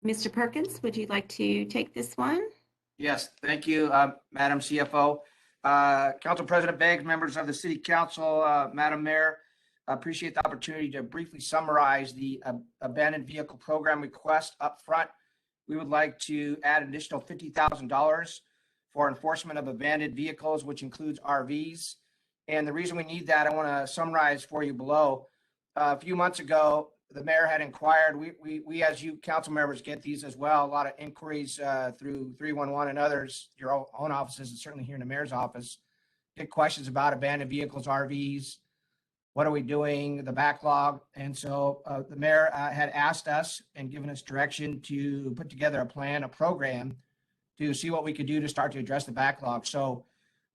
Mr. Perkins, would you like to take this one? Yes, thank you, Madam CFO. Council President Beggs, members of the City Council, Madam Mayor, I appreciate the opportunity to briefly summarize the abandoned vehicle program request up front. We would like to add an additional $50,000 for enforcement of abandoned vehicles, which includes RVs. And the reason we need that, I want to summarize for you below. A few months ago, the mayor had inquired. We as you council members get these as well. A lot of inquiries through 311 and others, your own offices, and certainly here in the mayor's office, get questions about abandoned vehicles, RVs. What are we doing? The backlog. And so the mayor had asked us and given us direction to put together a plan, a program to see what we could do to start to address the backlog. So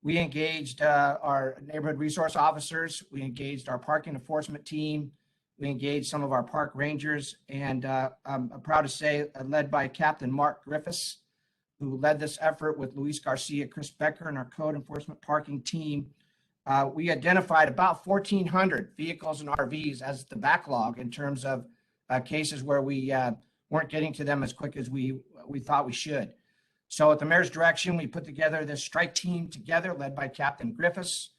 we engaged our neighborhood resource officers. We engaged our parking enforcement team. We engaged some of our park rangers, and I'm proud to say led by Captain Mark Griffiths, who led this effort with Luis Garcia, Chris Becker, and our code enforcement parking team. We identified about 1,400 vehicles and RVs as the backlog in terms of cases where we weren't getting to them as quick as we thought we should. So at the mayor's direction, we put together this strike team together led by Captain Griffiths.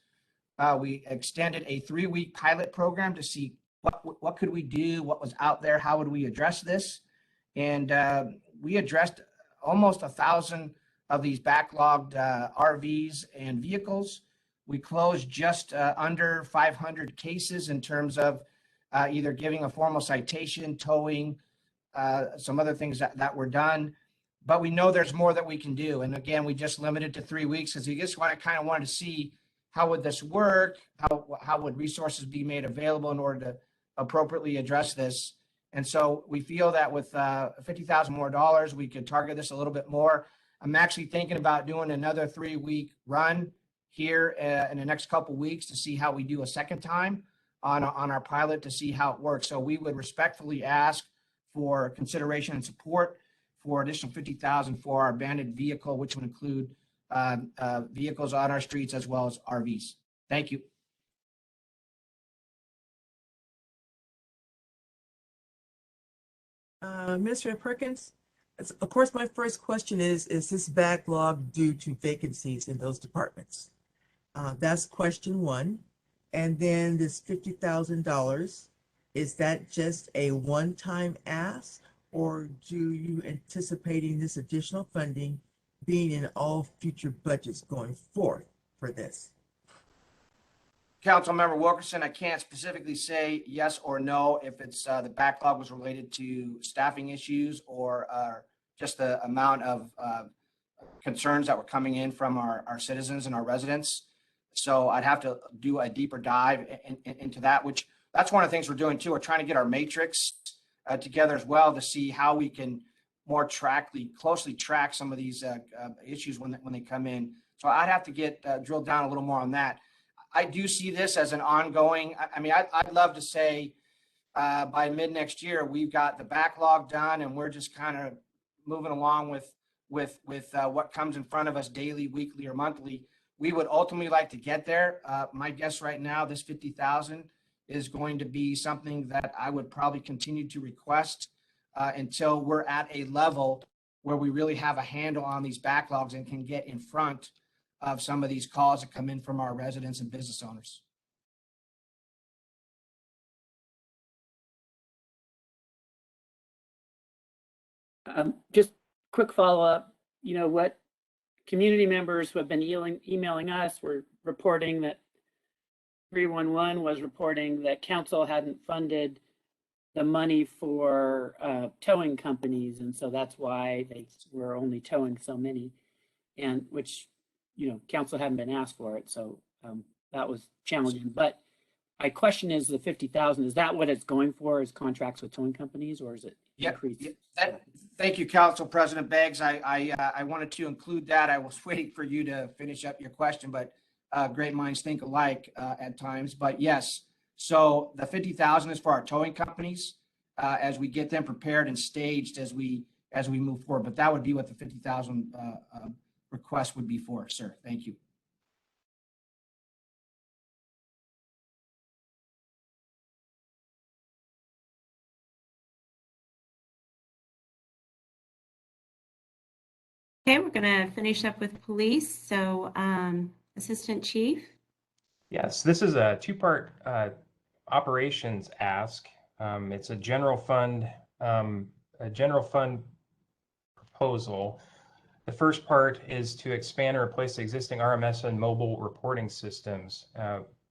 We extended a 3-week pilot program to see what could we do, what was out there, how would we address this? And we addressed almost 1,000 of these backlogged RVs and vehicles. We closed just under 500 cases in terms of either giving a formal citation, towing, some other things that were done. But we know there's more that we can do. And again, we just limited to 3 weeks because we just kind of wanted to see how would this work? How would resources be made available in order to appropriately address this? And so we feel that with $50,000 more, we could target this a little bit more. I'm actually thinking about doing another 3-week run here in the next couple weeks to see how we do a second time on our pilot to see how it works. So we would respectfully ask for consideration and support for additional $50,000 for our abandoned vehicle, which would include vehicles on our streets as well as RVs. Thank you. Administrator Perkins, of course, my first question is this backlog due to vacancies in those departments? That's question one. And then this $50,000, is that just a one-time ask, or do you anticipating this additional funding being in all future budgets going forth for this? Councilmember Wilkerson, I can't specifically say yes or no if it's the backlog was related to staffing issues or just the amount of concerns that were coming in from our citizens and our residents. So I'd have to do a deeper dive into that, which that's one of the things we're doing too. We're trying to get our matrix together as well to see how we can more closely track some of these issues when they come in. So I'd have to get drilled down a little more on that. I do see this as an ongoing, I mean, I'd love to say by mid next year, we've got the backlog done and we're just kind of moving along with what comes in front of us daily, weekly, or monthly. We would ultimately like to get there. My guess right now, this 50,000 is going to be something that I would probably continue to request until we're at a level where we really have a handle on these backlogs and can get in front of some of these calls that come in from our residents and business owners. Just quick follow-up, you know, what community members who have been emailing us were reporting that 311 was reporting that council hadn't funded the money for towing companies. And so that's why they were only towing so many, and which, you know, council hadn't been asked for it. So that was challenging. But my question is, the 50,000, is that what it's going for, is contracts with towing companies, or is it increased? Thank you, Council President Beggs. I wanted to include that. I was waiting for you to finish up your question, but great minds think alike at times. But yes, so the 50,000 is for our towing companies as we get them prepared and staged as we move forward. But that would be what the 50,000 request would be for, sir. Thank you. Okay, we're going to finish up with police. So, Assistant Chief. Yes, this is a two-part operations ask. It's a general fund proposal. The first part is to expand and replace the existing RMS and mobile reporting systems,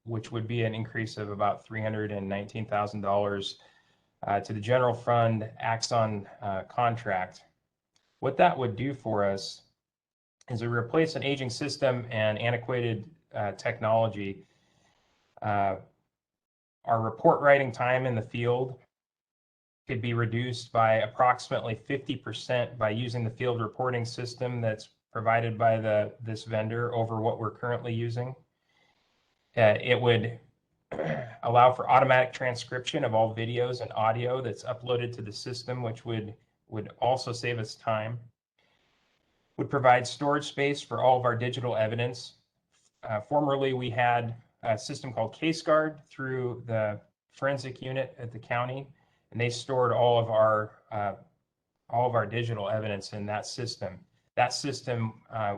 which would be an increase of about $319,000 to the general fund Axon contract. What that would do for us is we replace an aging system and antiquated technology. Our report writing time in the field could be reduced by approximately 50% by using the field reporting system that's provided by this vendor over what we're currently using. It would allow for automatic transcription of all videos and audio that's uploaded to the system, which would also save us time. Would provide storage space for all of our digital evidence. Formerly, we had a system called CaseGuard through the forensic unit at the county, and they stored all of our digital evidence in that system. That system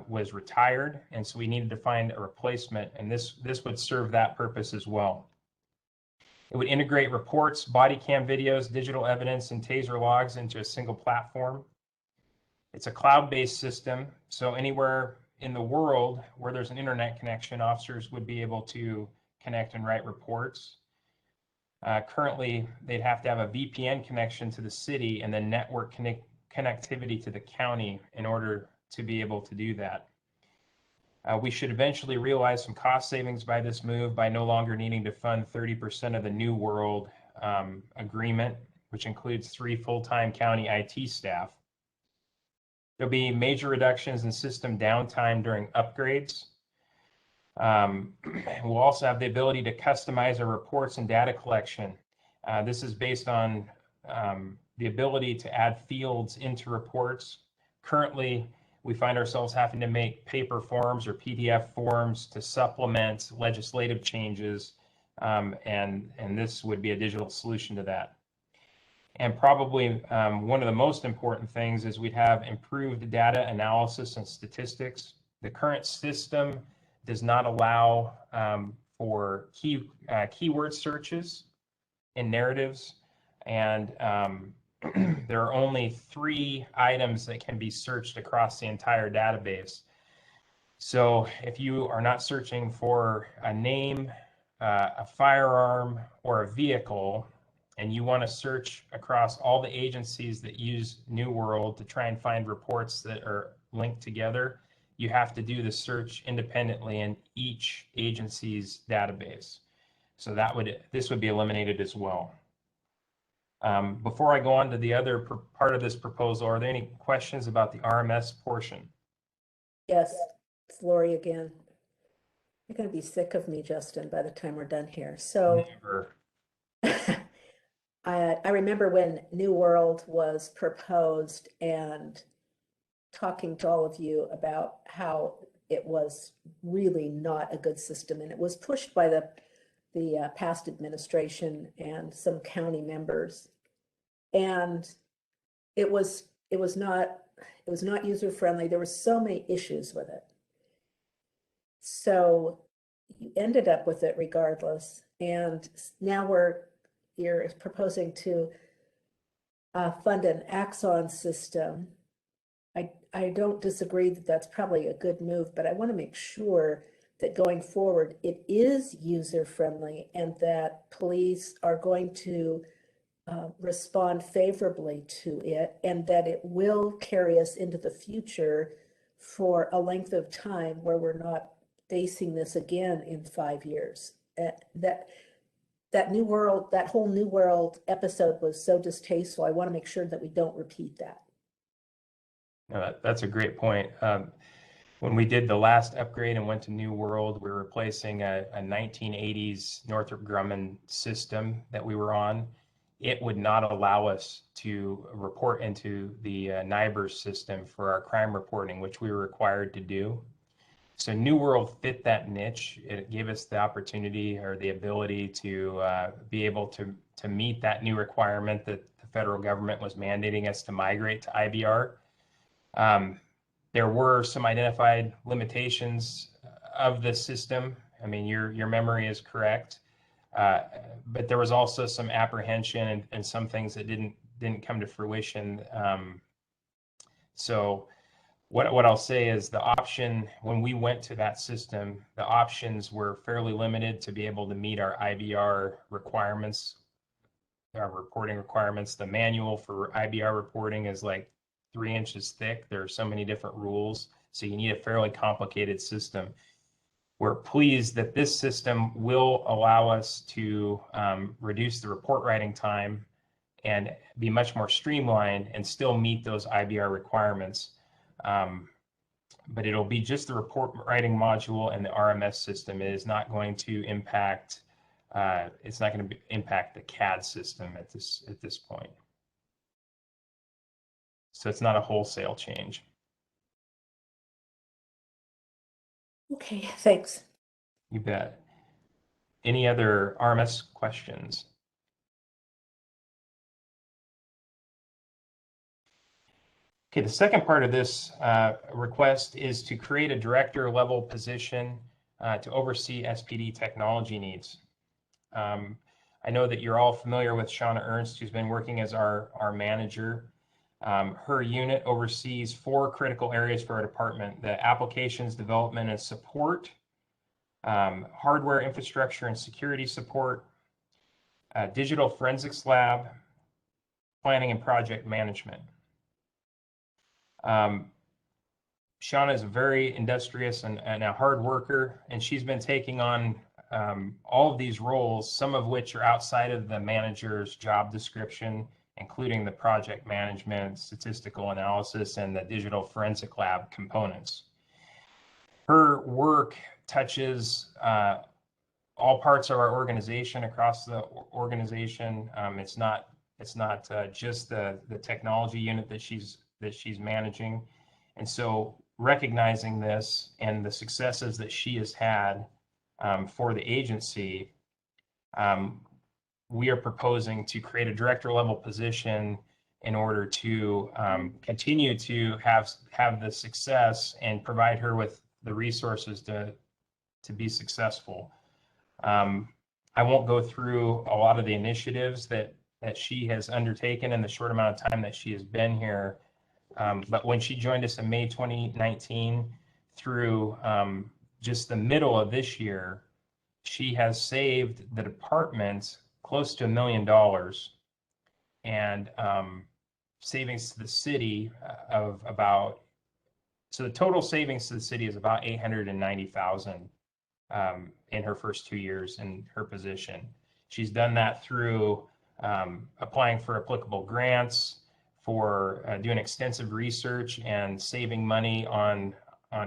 was retired, and so we needed to find a replacement, and this would serve that purpose as well. It would integrate reports, body cam videos, digital evidence, and TASER logs into a single platform. It's a cloud-based system, so anywhere in the world where there's an internet connection, officers would be able to connect and write reports. Currently, they'd have to have a VPN connection to the city and then network connectivity to the county in order to be able to do that. We should eventually realize some cost savings by this move by no longer needing to fund 30% of the New World agreement, which includes 3 full-time county IT staff. There'll be major reductions in system downtime during upgrades. We'll also have the ability to customize our reports and data collection. This is based on the ability to add fields into reports. Currently, we find ourselves having to make paper forms or PDF forms to supplement legislative changes, and this would be a digital solution to that. And probably one of the most important things is we'd have improved data analysis and statistics. The current system does not allow for keyword searches in narratives, and there are only 3 items that can be searched across the entire database. So if you are not searching for a name, a firearm, or a vehicle, and you want to search across all the agencies that use New World to try and find reports that are linked together, you have to do the search independently in each agency's database. So this would be eliminated as well. Before I go on to the other part of this proposal, are there any questions about the RMS portion? Yes, it's Lori again. You're going to be sick of me, Justin, by the time we're done here. So Never. I remember when New World was proposed and talking to all of you about how it was really not a good system, and it was pushed by the past administration and some county members, and it was not user friendly. There were so many issues with it, so you ended up with it regardless. And now you're proposing to fund an Axon system. I don't disagree that that's probably a good move, but I want to make sure that going forward, it is user-friendly and that police are going to respond favorably to it, and that it will carry us into the future for a length of time where we're not facing this again in 5 years. That New World, that whole New World episode was so distasteful. I want to make sure that we don't repeat that. No, that's a great point. When we did the last upgrade and went to New World, we were replacing a 1980s Northrop Grumman system that we were on. It would not allow us to report into the NIBRS system for our crime reporting, which we were required to do. So New World fit that niche. It gave us the opportunity or the ability to be able to meet that new requirement that the federal government was mandating us to migrate to IBR. There were some identified limitations of the system. I mean, your memory is correct, but there was also some apprehension and some things that didn't come to fruition. So what I'll say is the option, when we went to that system, the options were fairly limited to be able to meet our IBR requirements, our reporting requirements. The manual for IBR reporting is like 3 inches thick. There are so many different rules, so you need a fairly complicated system. We're pleased that this system will allow us to reduce the report writing time and be much more streamlined and still meet those IBR requirements. But it'll be just the report writing module and the RMS system. It is not going to impact. It's not going to impact the CAD system at this point. So it's not a wholesale change. Okay, thanks. You bet. Any other RMS questions? Okay, the second part of this request is to create a director level position to oversee SPD technology needs. I know that you're all familiar with Shauna Ernst, who's been working as our manager. Her unit oversees 4 critical areas for our department: the applications development and support, hardware infrastructure and security support, digital forensics lab, planning and project management. Shauna is very industrious and a hard worker, and she's been taking on all of these roles, some of which are outside of the manager's job description, including the project management, statistical analysis, and the digital forensic lab components. Her work touches all parts of our organization, across the organization. It's not just the technology unit that she's managing. And so recognizing this and the successes that she has had for the agency, we are proposing to create a director level position in order to continue to have the success and provide her with the resources to be successful. I won't go through a lot of the initiatives that she has undertaken in the short amount of time that she has been here. But when she joined us in May 2019 through just the middle of this year, she has saved the department close to $1 million and savings to the city of about, so the total savings to the city is about $890,000 in her first 2 years in her position. She's done that through applying for applicable grants, for doing extensive research and saving money on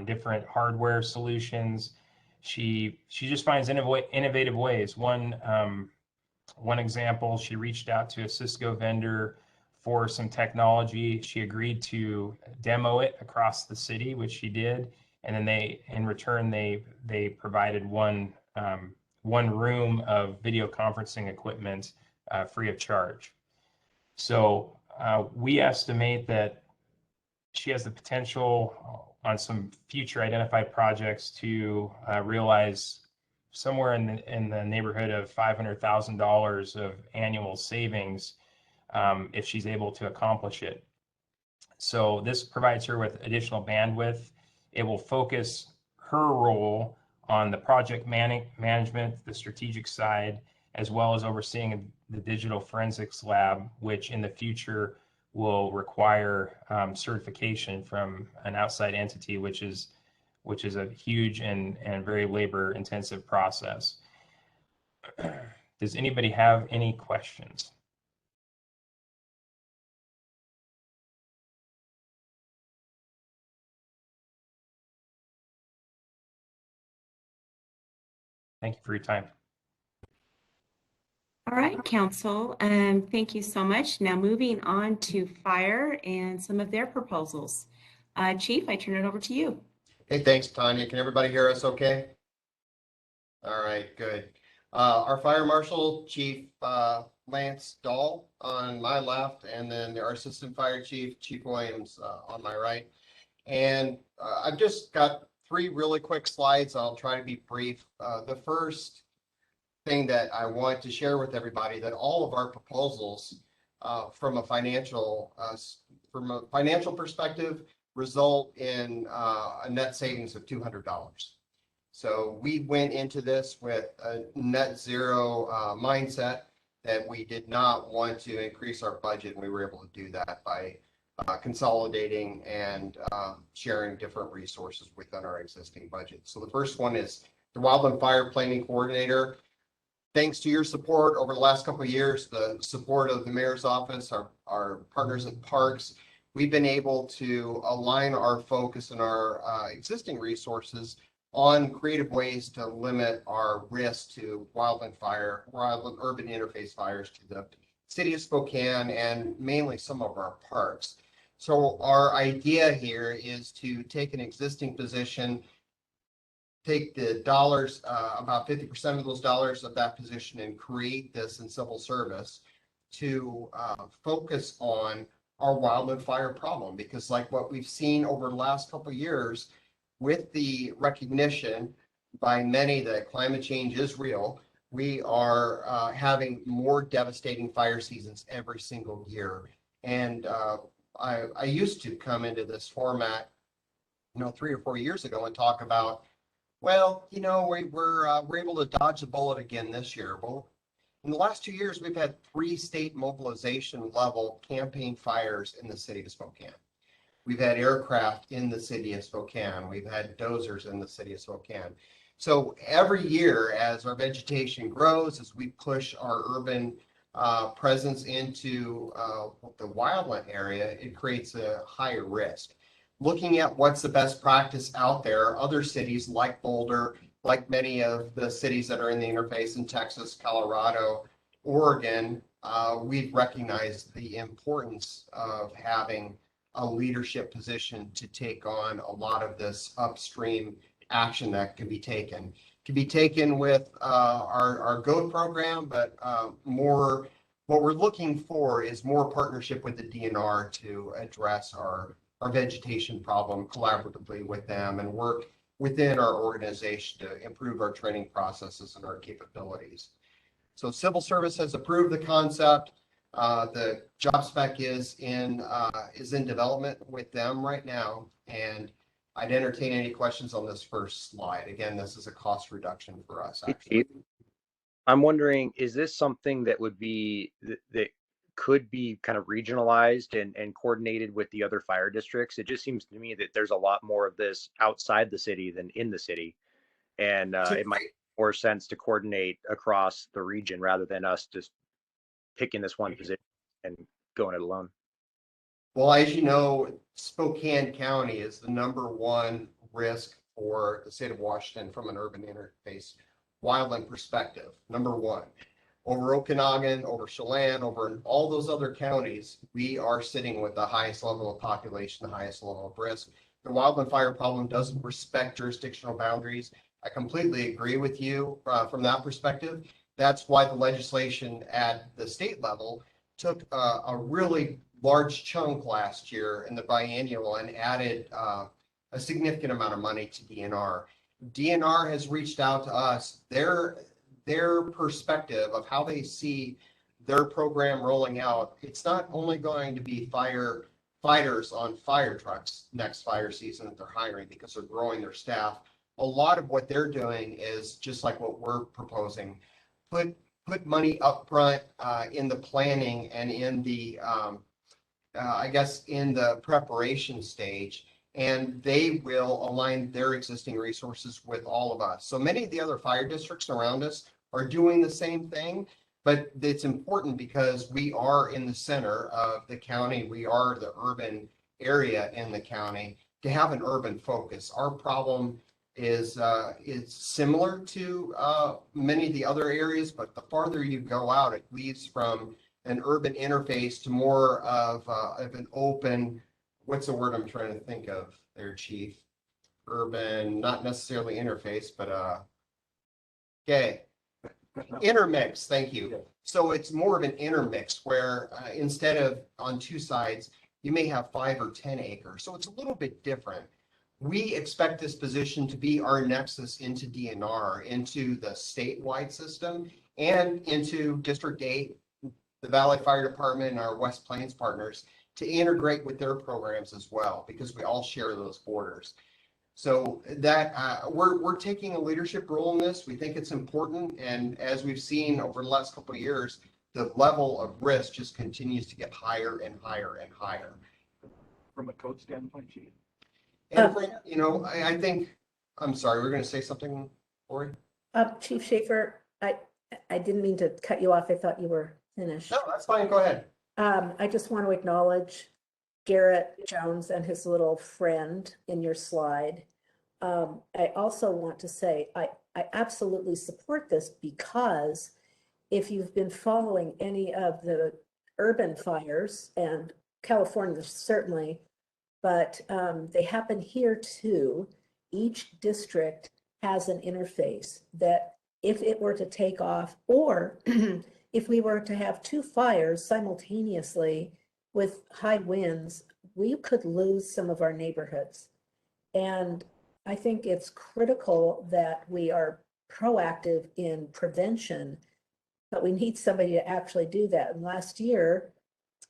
different hardware solutions. She just finds innovative ways. One example, she reached out to a Cisco vendor for some technology. She agreed to demo it across the city, which she did. And then in return, they provided one room of video conferencing equipment free of charge. So we estimate that she has the potential on some future identified projects to realize somewhere in the neighborhood of $500,000 of annual savings if she's able to accomplish it. So this provides her with additional bandwidth. It will focus her role on the project management, the strategic side, as well as overseeing the digital forensics lab, which in the future will require certification from an outside entity, which is a huge and very labor intensive process. Does anybody have any questions? Thank you for your time. All right, council, thank you so much. Now moving on to fire and some of their proposals. Chief, I turn it over to you. Hey, thanks, Tanya. Can everybody hear us okay? All right, good. Our fire marshal, Chief Lance Dahl on my left, and then our assistant fire chief, Chief Williams on my right. And I've just got 3 really quick slides. I'll try to be brief. The first thing that I want to share with everybody, that all of our proposals from a financial perspective result in a net savings of $200. So we went into this with a net zero mindset, that we did not want to increase our budget, and we were able to do that by consolidating and sharing different resources within our existing budget. So the first one is the Wildland Fire Planning Coordinator. Thanks to your support over the last couple of years, the support of the mayor's office, our partners at Parks, we've been able to align our focus and our existing resources on creative ways to limit our risk to wildland urban interface fires to the city of Spokane and mainly some of our parks. So our idea here is to take an existing position, take the dollars, about 50% of those dollars of that position, and create this in civil service to focus on our wildland fire problem. Because like what we've seen over the last couple of years, with the recognition by many that climate change is real, we are having more devastating fire seasons every single year. And I used to come into this format, 3 or 4 years ago and talk about, well, we're able to dodge the bullet again this year. Well, In the last 2 years, we've had 3 state mobilization level campaign fires in the city of Spokane. We've had aircraft in the city of Spokane. We've had dozers in the city of Spokane. So every year, as our vegetation grows, as we push our urban presence into the wildland area, it creates a higher risk. Looking at what's the best practice out there, other cities like Boulder, like many of the cities that are in the interface in Texas, Colorado, Oregon, we've recognized the importance of having a leadership position to take on a lot of this upstream action that can be taken. Can be taken with our GOAT program, but more what we're looking for is more partnership with the DNR to address our vegetation problem collaboratively with them and work within our organization to improve our training processes and our capabilities. So civil service has approved the concept. The job spec is in development with them right now, and I'd entertain any questions on this first slide. Again, this is a cost reduction for us, actually. I'm wondering, is this something that would be that could be kind of regionalized and coordinated with the other fire districts? It just seems to me that there's a lot more of this outside the city than in the city, and it might make more sense to coordinate across the region rather than us just picking this one position and going it alone. Well, as you know, Spokane County is the #1 risk for the state of Washington from an urban interface wildland perspective. #1. Over Okanagan, over Chelan, over all those other counties, we are sitting with the highest level of population, the highest level of risk. The wildland fire problem doesn't respect jurisdictional boundaries. I completely agree with you from that perspective. That's why the legislation at the state level took a really large chunk last year in the biennial and added a significant amount of money to DNR. DNR has reached out to us. Their perspective of how they see their program rolling out, it's not only going to be firefighters on fire trucks next fire season that they're hiring because they're growing their staff. A lot of what they're doing is just like what we're proposing. Put money up front in the planning and in the I guess in the preparation stage, and they will align their existing resources with all of us. So many of the other fire districts around us are doing the same thing, but it's important because we are in the center of the county. We are the urban area in the county to have an urban focus. Our problem is similar to many of the other areas, but the farther you go out, it leads from an urban interface to more of an open, what's the word I'm trying to think of there, Chief? Urban, not necessarily interface, but okay. Intermix, thank you. So it's more of an intermix where instead of on 2 sides, you may have 5 or 10 acres. So it's a little bit different. We expect this position to be our nexus into DNR, into the statewide system, and into District 8, the Valley Fire Department, and our West Plains partners to integrate with their programs as well, because we all share those borders. So that we're taking a leadership role in this. We think it's important. And as we've seen over the last couple of years, the level of risk just continues to get higher and higher and higher. From a code standpoint, Chief? And from, I think, I'm sorry, we're going to say something, Lori? Chief Schaefer, I didn't mean to cut you off. I thought you were finished. No, that's fine. Go ahead. I just want to acknowledge Garrett Jones and his little friend in your slide. I also want to say I absolutely support this because if you've been following any of the urban fires, and California certainly, but they happen here too, each district has an interface that if it were to take off, or if we were to have 2 fires simultaneously with high winds, we could lose some of our neighborhoods. And I think it's critical that we are proactive in prevention, but we need somebody to actually do that. And last year,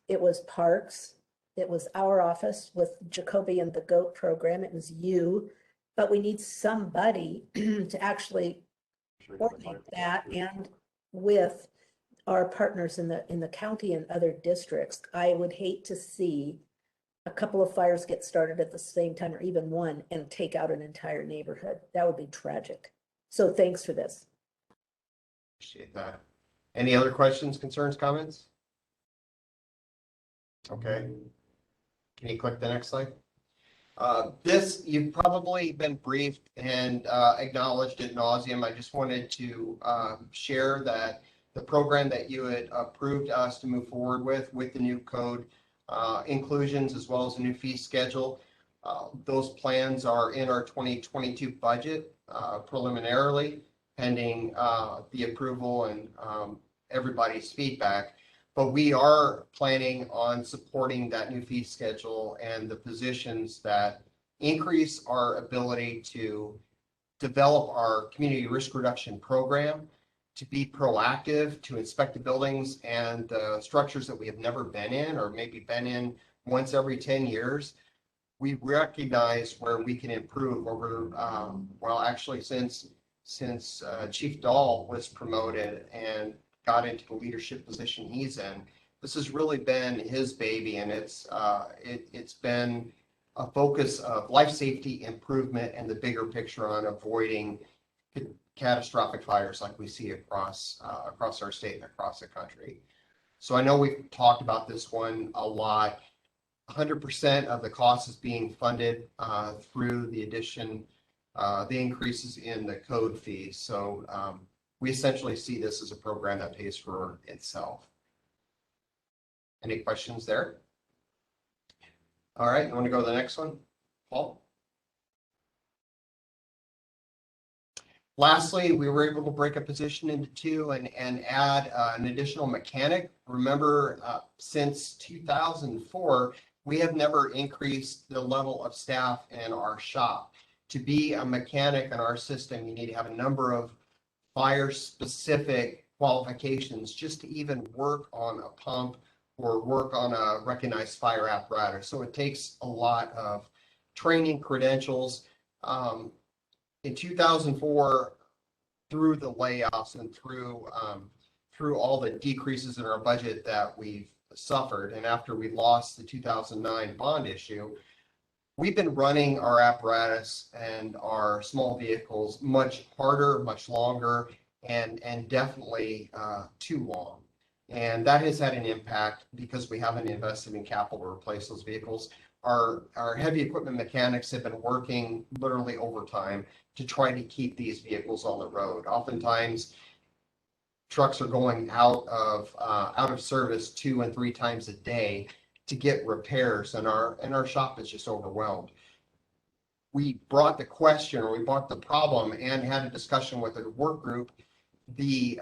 it was Parks, it was our office with Jacoby and the GOAT program, it was you, but we need somebody to actually coordinate that, and with our partners in the county and other districts, I would hate to see a couple of fires get started at the same time, or even one, and take out an entire neighborhood. That would be tragic. So thanks for this. Appreciate that. Any other questions, concerns, comments? Okay. Can you click the next slide? This, you've probably been briefed and acknowledged ad nauseum. I just wanted to share that the program that you had approved us to move forward with the new code inclusions as well as a new fee schedule. Those plans are in our 2022 budget preliminarily, pending the approval and everybody's feedback. But we are planning on supporting that new fee schedule and the positions that increase our ability to develop our community risk reduction program, to be proactive, to inspect the buildings and the structures that we have never been in or maybe been in once every 10 years. We recognize where we can improve over, well, actually since Chief Dahl was promoted and got into the leadership position he's in, this has really been his baby, and it's been a focus of life safety improvement and the bigger picture on avoiding catastrophic fires like we see across our state and across the country. So I know we've talked about this one a lot. 100% of the cost is being funded through the addition, the increases in the code fees. So we essentially see this as a program that pays for itself. Any questions there? All right, you want to go to the next one, Paul? Lastly, we were able to break a position into two and add an additional mechanic. Remember, since 2004, we have never increased the level of staff in our shop. To be a mechanic in our system, you need to have a number of fire-specific qualifications just to even work on a pump or work on a recognized fire apparatus. So it takes a lot of training credentials. In 2004, through the layoffs and through all the decreases in our budget that we've suffered, and after we lost the 2009 bond issue, we've been running our apparatus and our small vehicles much harder, much longer, and definitely too long. And that has had an impact because we haven't invested in capital to replace those vehicles. Our heavy equipment mechanics have been working literally overtime to try to keep these vehicles on the road. Oftentimes, trucks are going out of service 2 and 3 times a day to get repairs, and our shop is just overwhelmed. We brought the question, or we brought the problem, and had a discussion with a work group. The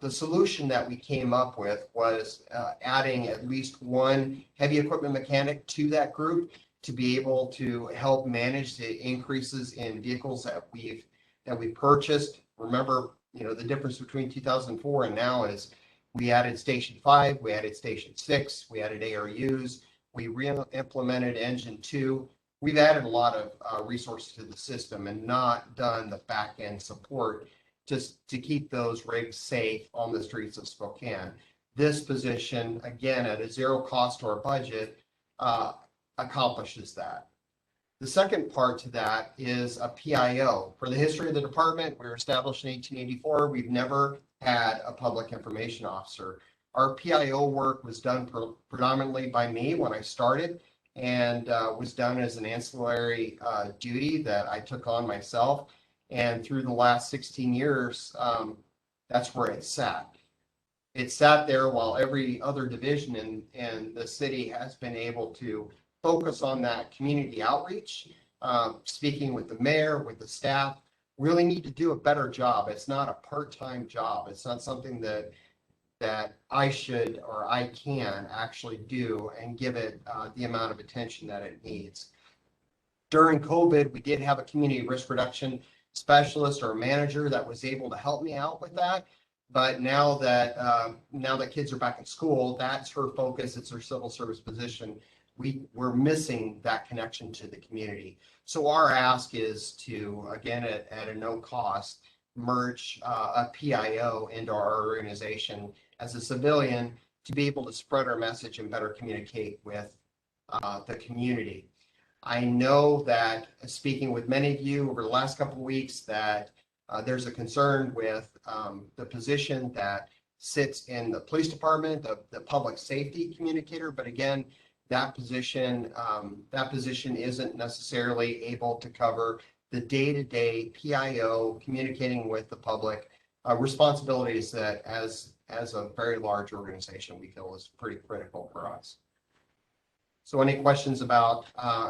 solution that we came up with was adding at least one heavy equipment mechanic to that group to be able to help manage the increases in vehicles that we've purchased. Remember, the difference between 2004 and now is we added Station 5, we added Station 6, we added ARUs, we re-implemented Engine 2. We've added a lot of resources to the system and not done the back-end support just to keep those rigs safe on the streets of Spokane. This position, again, at a zero cost to our budget, accomplishes that. The second part to that is a PIO. For the history of the department, we were established in 1884. We've never had a public information officer. Our PIO work was done predominantly by me when I started, and was done as an ancillary duty that I took on myself. And through the last 16 years, that's where it sat. It sat there while every other division in the city has been able to focus on that community outreach, speaking with the mayor, with the staff. Really need to do a better job. It's not a part-time job. It's not something that I should or I can actually do and give it the amount of attention that it needs. During COVID, we did have a community risk reduction specialist or manager that was able to help me out with that. But now that kids are back in school, that's her focus. It's her civil service position. We're missing that connection to the community. So our ask is to, again, at a no cost, merge a PIO into our organization as a civilian to be able to spread our message and better communicate with the community. I know that speaking with many of you over the last couple of weeks that there's a concern with the position that sits in the police department, the public safety communicator. But again, that position isn't necessarily able to cover the day-to-day PIO communicating with the public responsibilities that as a very large organization we feel is pretty critical for us. So any questions about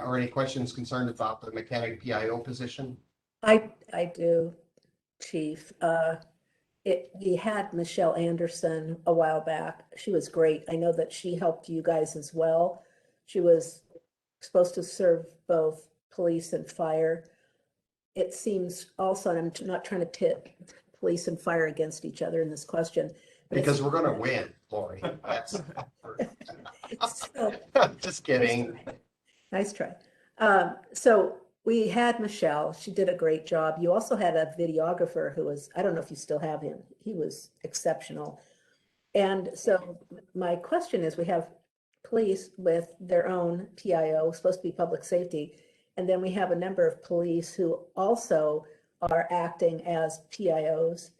or any questions concerned about the mechanic PIO position? I do, Chief. We had Michelle Anderson a while back. She was great. I know that she helped you guys as well. She was supposed to serve both police and fire. It seems also, and I'm not trying to pit police and fire against each other in this question. But Because we're going to win, Lori. That's so, just kidding. nice try. So we had Michelle. She did a great job. You also had a videographer who was, I don't know if you still have him. He was exceptional. And so my question is, we have police with their own PIO, supposed to be public safety. And then we have a number of police who also are acting as PIOs.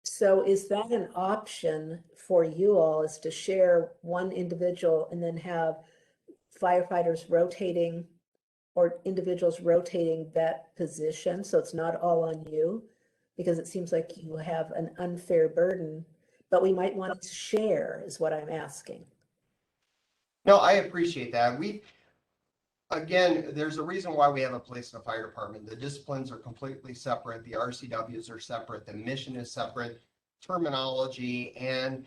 So is that an option for you all, is to share one individual and then have firefighters rotating or individuals rotating that position, so it's not all on you? Because it seems like you have an unfair burden, but we might want to share is what I'm asking. No, I appreciate that. Again, there's a reason why we have a police and a fire department. The disciplines are completely separate. The RCWs are separate. The mission is separate, terminology, and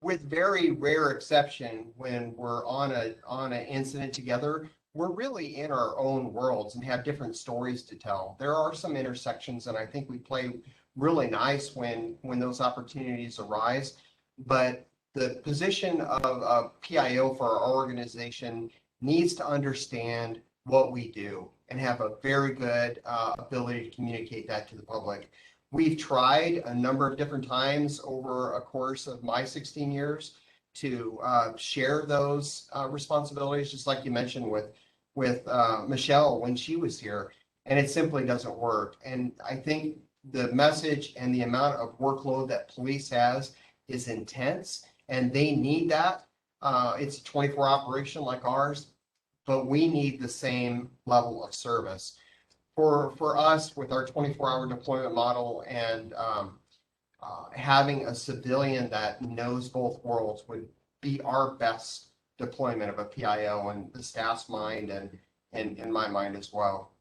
with very rare exception, when we're on an incident together, we're really in our own worlds and have different stories to tell. There are some intersections, and I think we play really nice when those opportunities arise. But the position of a PIO for our organization needs to understand what we do and have a very good ability to communicate that to the public. We've tried a number of different times over a course of my 16 years to share those responsibilities, just like you mentioned with Michelle when she was here, and it simply doesn't work. And I think the message and the amount of workload that police has is intense, and they need that. It's a 24 operation like ours, but we need the same level of service. For us, with our 24-hour deployment model and having a civilian that knows both worlds would be our best deployment of a PIO in the staff's mind and in my mind as well.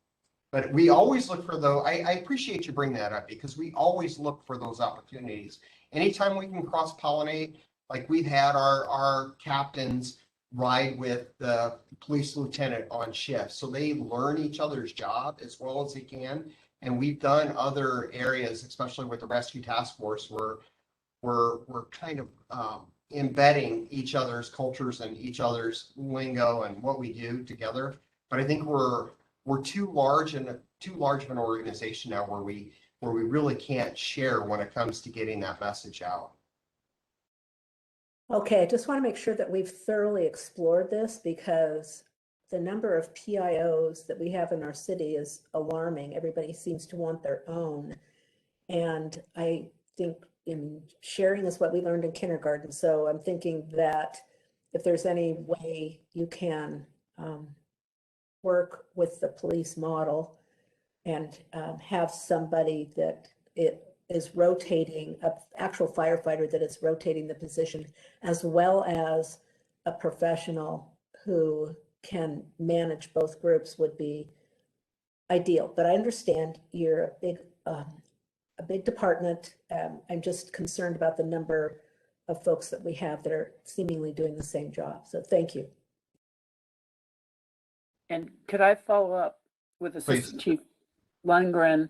But we always look for those. I appreciate you bringing that up, because we always look for those opportunities. Anytime we can cross-pollinate, like we've had our captains ride with the police lieutenant on shift, so they learn each other's job as well as they can. And we've done other areas, especially with the rescue task force, where we're kind of embedding each other's cultures and each other's lingo and what we do together. But I think we're too large of an organization now where we really can't share when it comes to getting that message out. Okay, I just want to make sure that we've thoroughly explored this, because the number of PIOs that we have in our city is alarming. Everybody seems to want their own. And I think in sharing is what we learned in kindergarten. So I'm thinking that if there's any way you can work with the police model and have somebody that it is rotating, an actual firefighter that is rotating the position, as well as a professional who can manage both groups, would be ideal. But I understand you're a big department. I'm just concerned about the number of folks that we have that are seemingly doing the same job. So thank you. And could I follow up with Assistant Chief Lundgren?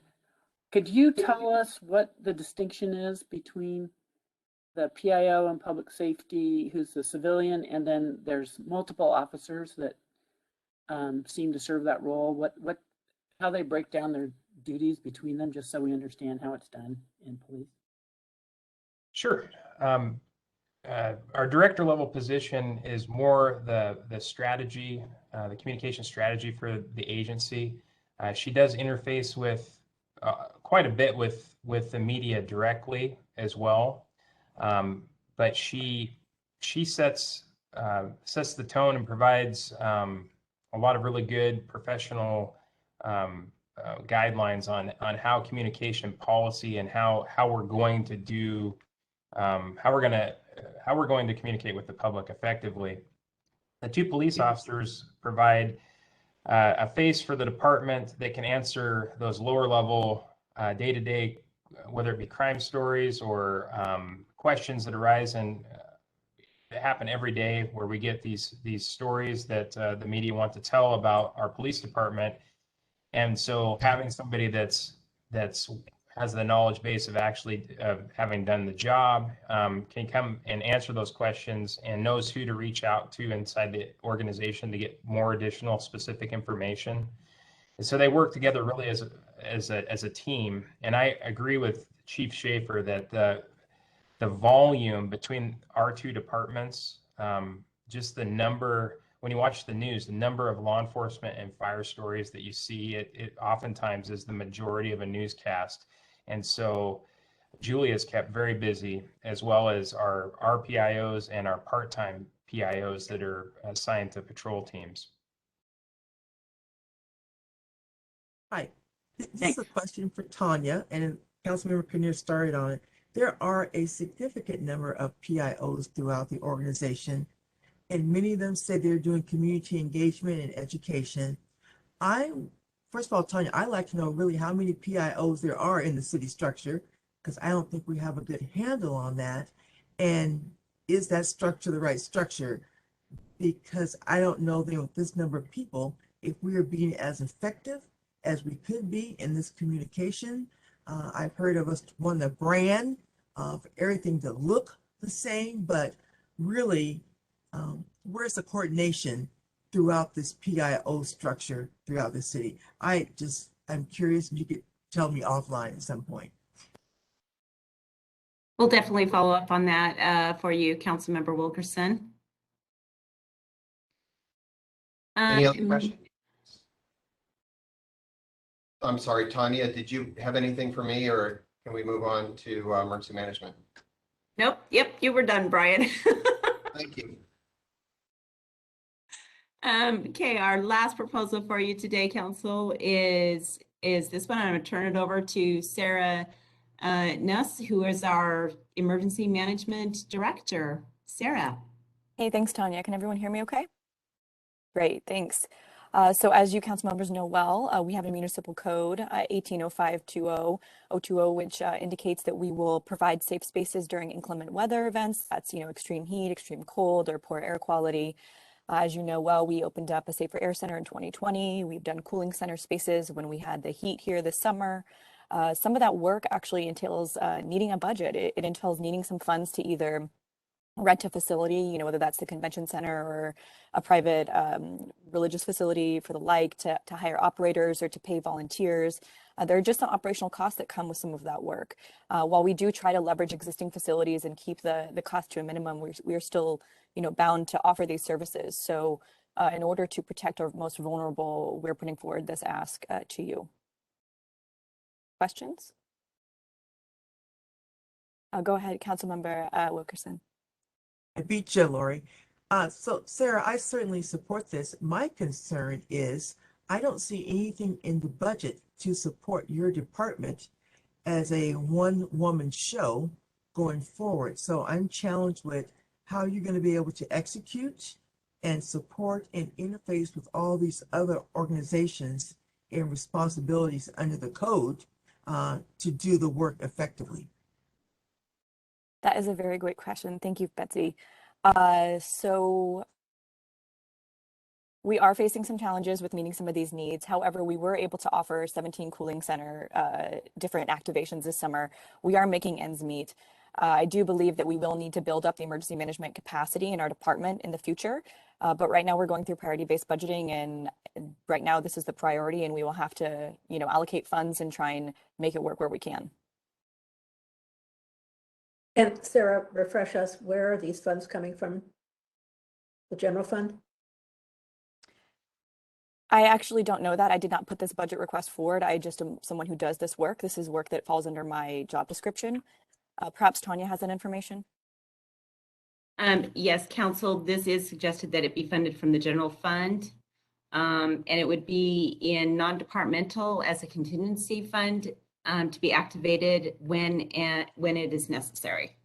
Could you tell us what the distinction is between the PIO and public safety, who's the civilian, and then there's multiple officers that seem to serve that role? How they break down their duties between them, just so we understand how it's done in police? Sure. Our director level position is more the strategy, the communication strategy for the agency. She does interface with quite a bit with the media directly as well, but she sets the tone and provides a lot of really good professional guidelines on how communication policy and how we're going to do how we're going to communicate with the public effectively. The two police officers provide a face for the department that can answer those lower level day-to-day, whether it be crime stories or questions that arise and that happen every day, where we get these stories that the media want to tell about our police department. And so having somebody that's has the knowledge base of actually having done the job, can come and answer those questions and knows who to reach out to inside the organization to get more additional specific information. And so they work together really as a team. And I agree with Chief Schaefer that the volume between our two departments, just the number, when you watch the news, the number of law enforcement and fire stories that you see, it oftentimes is the majority of a newscast. And so Julia is kept very busy, as well as our PIOs and our part-time PIOs that are assigned to patrol teams. Hi, this is a question for Tanya, and Councilmember Kinnear started on it. There are a significant number of PIOs throughout the organization, and many of them say they're doing community engagement and education. First of all, Tanya, I'd like to know really how many PIOs there are in the city structure, because I don't think we have a good handle on that. And is that structure the right structure? Because I don't know that with this number of people, if we are being as effective as we could be in this communication. I've heard of us wanting a brand for everything to look the same, but really, where's the coordination throughout this PIO structure throughout the city? I'm curious if you could tell me offline at some point. We'll definitely follow up on that for you, Councilmember Wilkerson. Any other questions? I'm sorry, Tanya, did you have anything for me, or can we move on to emergency management? Nope. Yep. You were done, Brian. Thank you. Okay, our last proposal for you today, Council, is this one. I'm going to turn it over to Sarah Nuss, who is our Emergency Management Director. Sarah. Hey, thanks, Tanya. Can everyone hear me okay? Great, thanks. So as you council members know well, we have a municipal code, 1805-20-020, which indicates that we will provide safe spaces during inclement weather events. That's, extreme heat, extreme cold, or poor air quality. As you know well, we opened up a Safer Air Center in 2020. We've done cooling center spaces when we had the heat here this summer. Some of that work actually entails needing a budget. It entails needing some funds to either rent a facility, whether that's the convention center or a private religious facility for the like, to hire operators or to pay volunteers. There are just some operational costs that come with some of that work. While we do try to leverage existing facilities and keep the cost to a minimum, we are still, bound to offer these services. So in order to protect our most vulnerable, we're putting forward this ask to you. Questions? Go ahead, Councilmember Wilkerson. I beat you, Lori. So Sarah, I certainly support this. My concern is I don't see anything in the budget to support your department as a one-woman show going forward. So I'm challenged with how you're going to be able to execute and support and interface with all these other organizations and responsibilities under the code to do the work effectively. That is a very great question. Thank you, Betsy. So we are facing some challenges with meeting some of these needs. However, we were able to offer 17 cooling center different activations this summer. We are making ends meet. I do believe that we will need to build up the emergency management capacity in our department in the future. But right now we're going through priority-based budgeting, and right now this is the priority, and we will have to, you know, allocate funds and try and make it work where we can. And Sarah, refresh us, where are these funds coming from? The general fund? I actually don't know that. I did not put this budget request forward. I just am someone who does this work. This is work that falls under my job description. Perhaps Tanya has that information. Yes, council, this is suggested that it be funded from the general fund. And it would be in non-departmental as a contingency fund to be activated when it is necessary.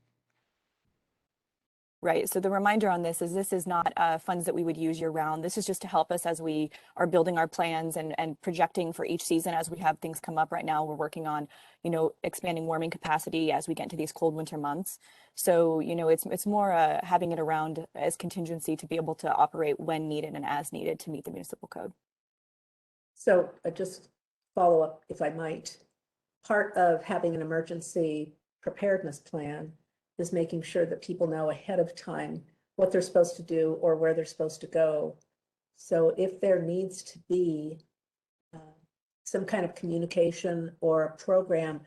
Right. So the reminder on this is not funds that we would use year round. This is just to help us as we are building our plans and projecting for each season as we have things come up. Right now, we're working on, you know, expanding warming capacity as we get into these cold winter months. So, you know, it's more having it around as contingency to be able to operate when needed and as needed to meet the municipal code. So just follow up, if I might. Part of having an emergency preparedness plan is making sure that people know ahead of time what they're supposed to do or where they're supposed to go. So if there needs to be some kind of communication or a program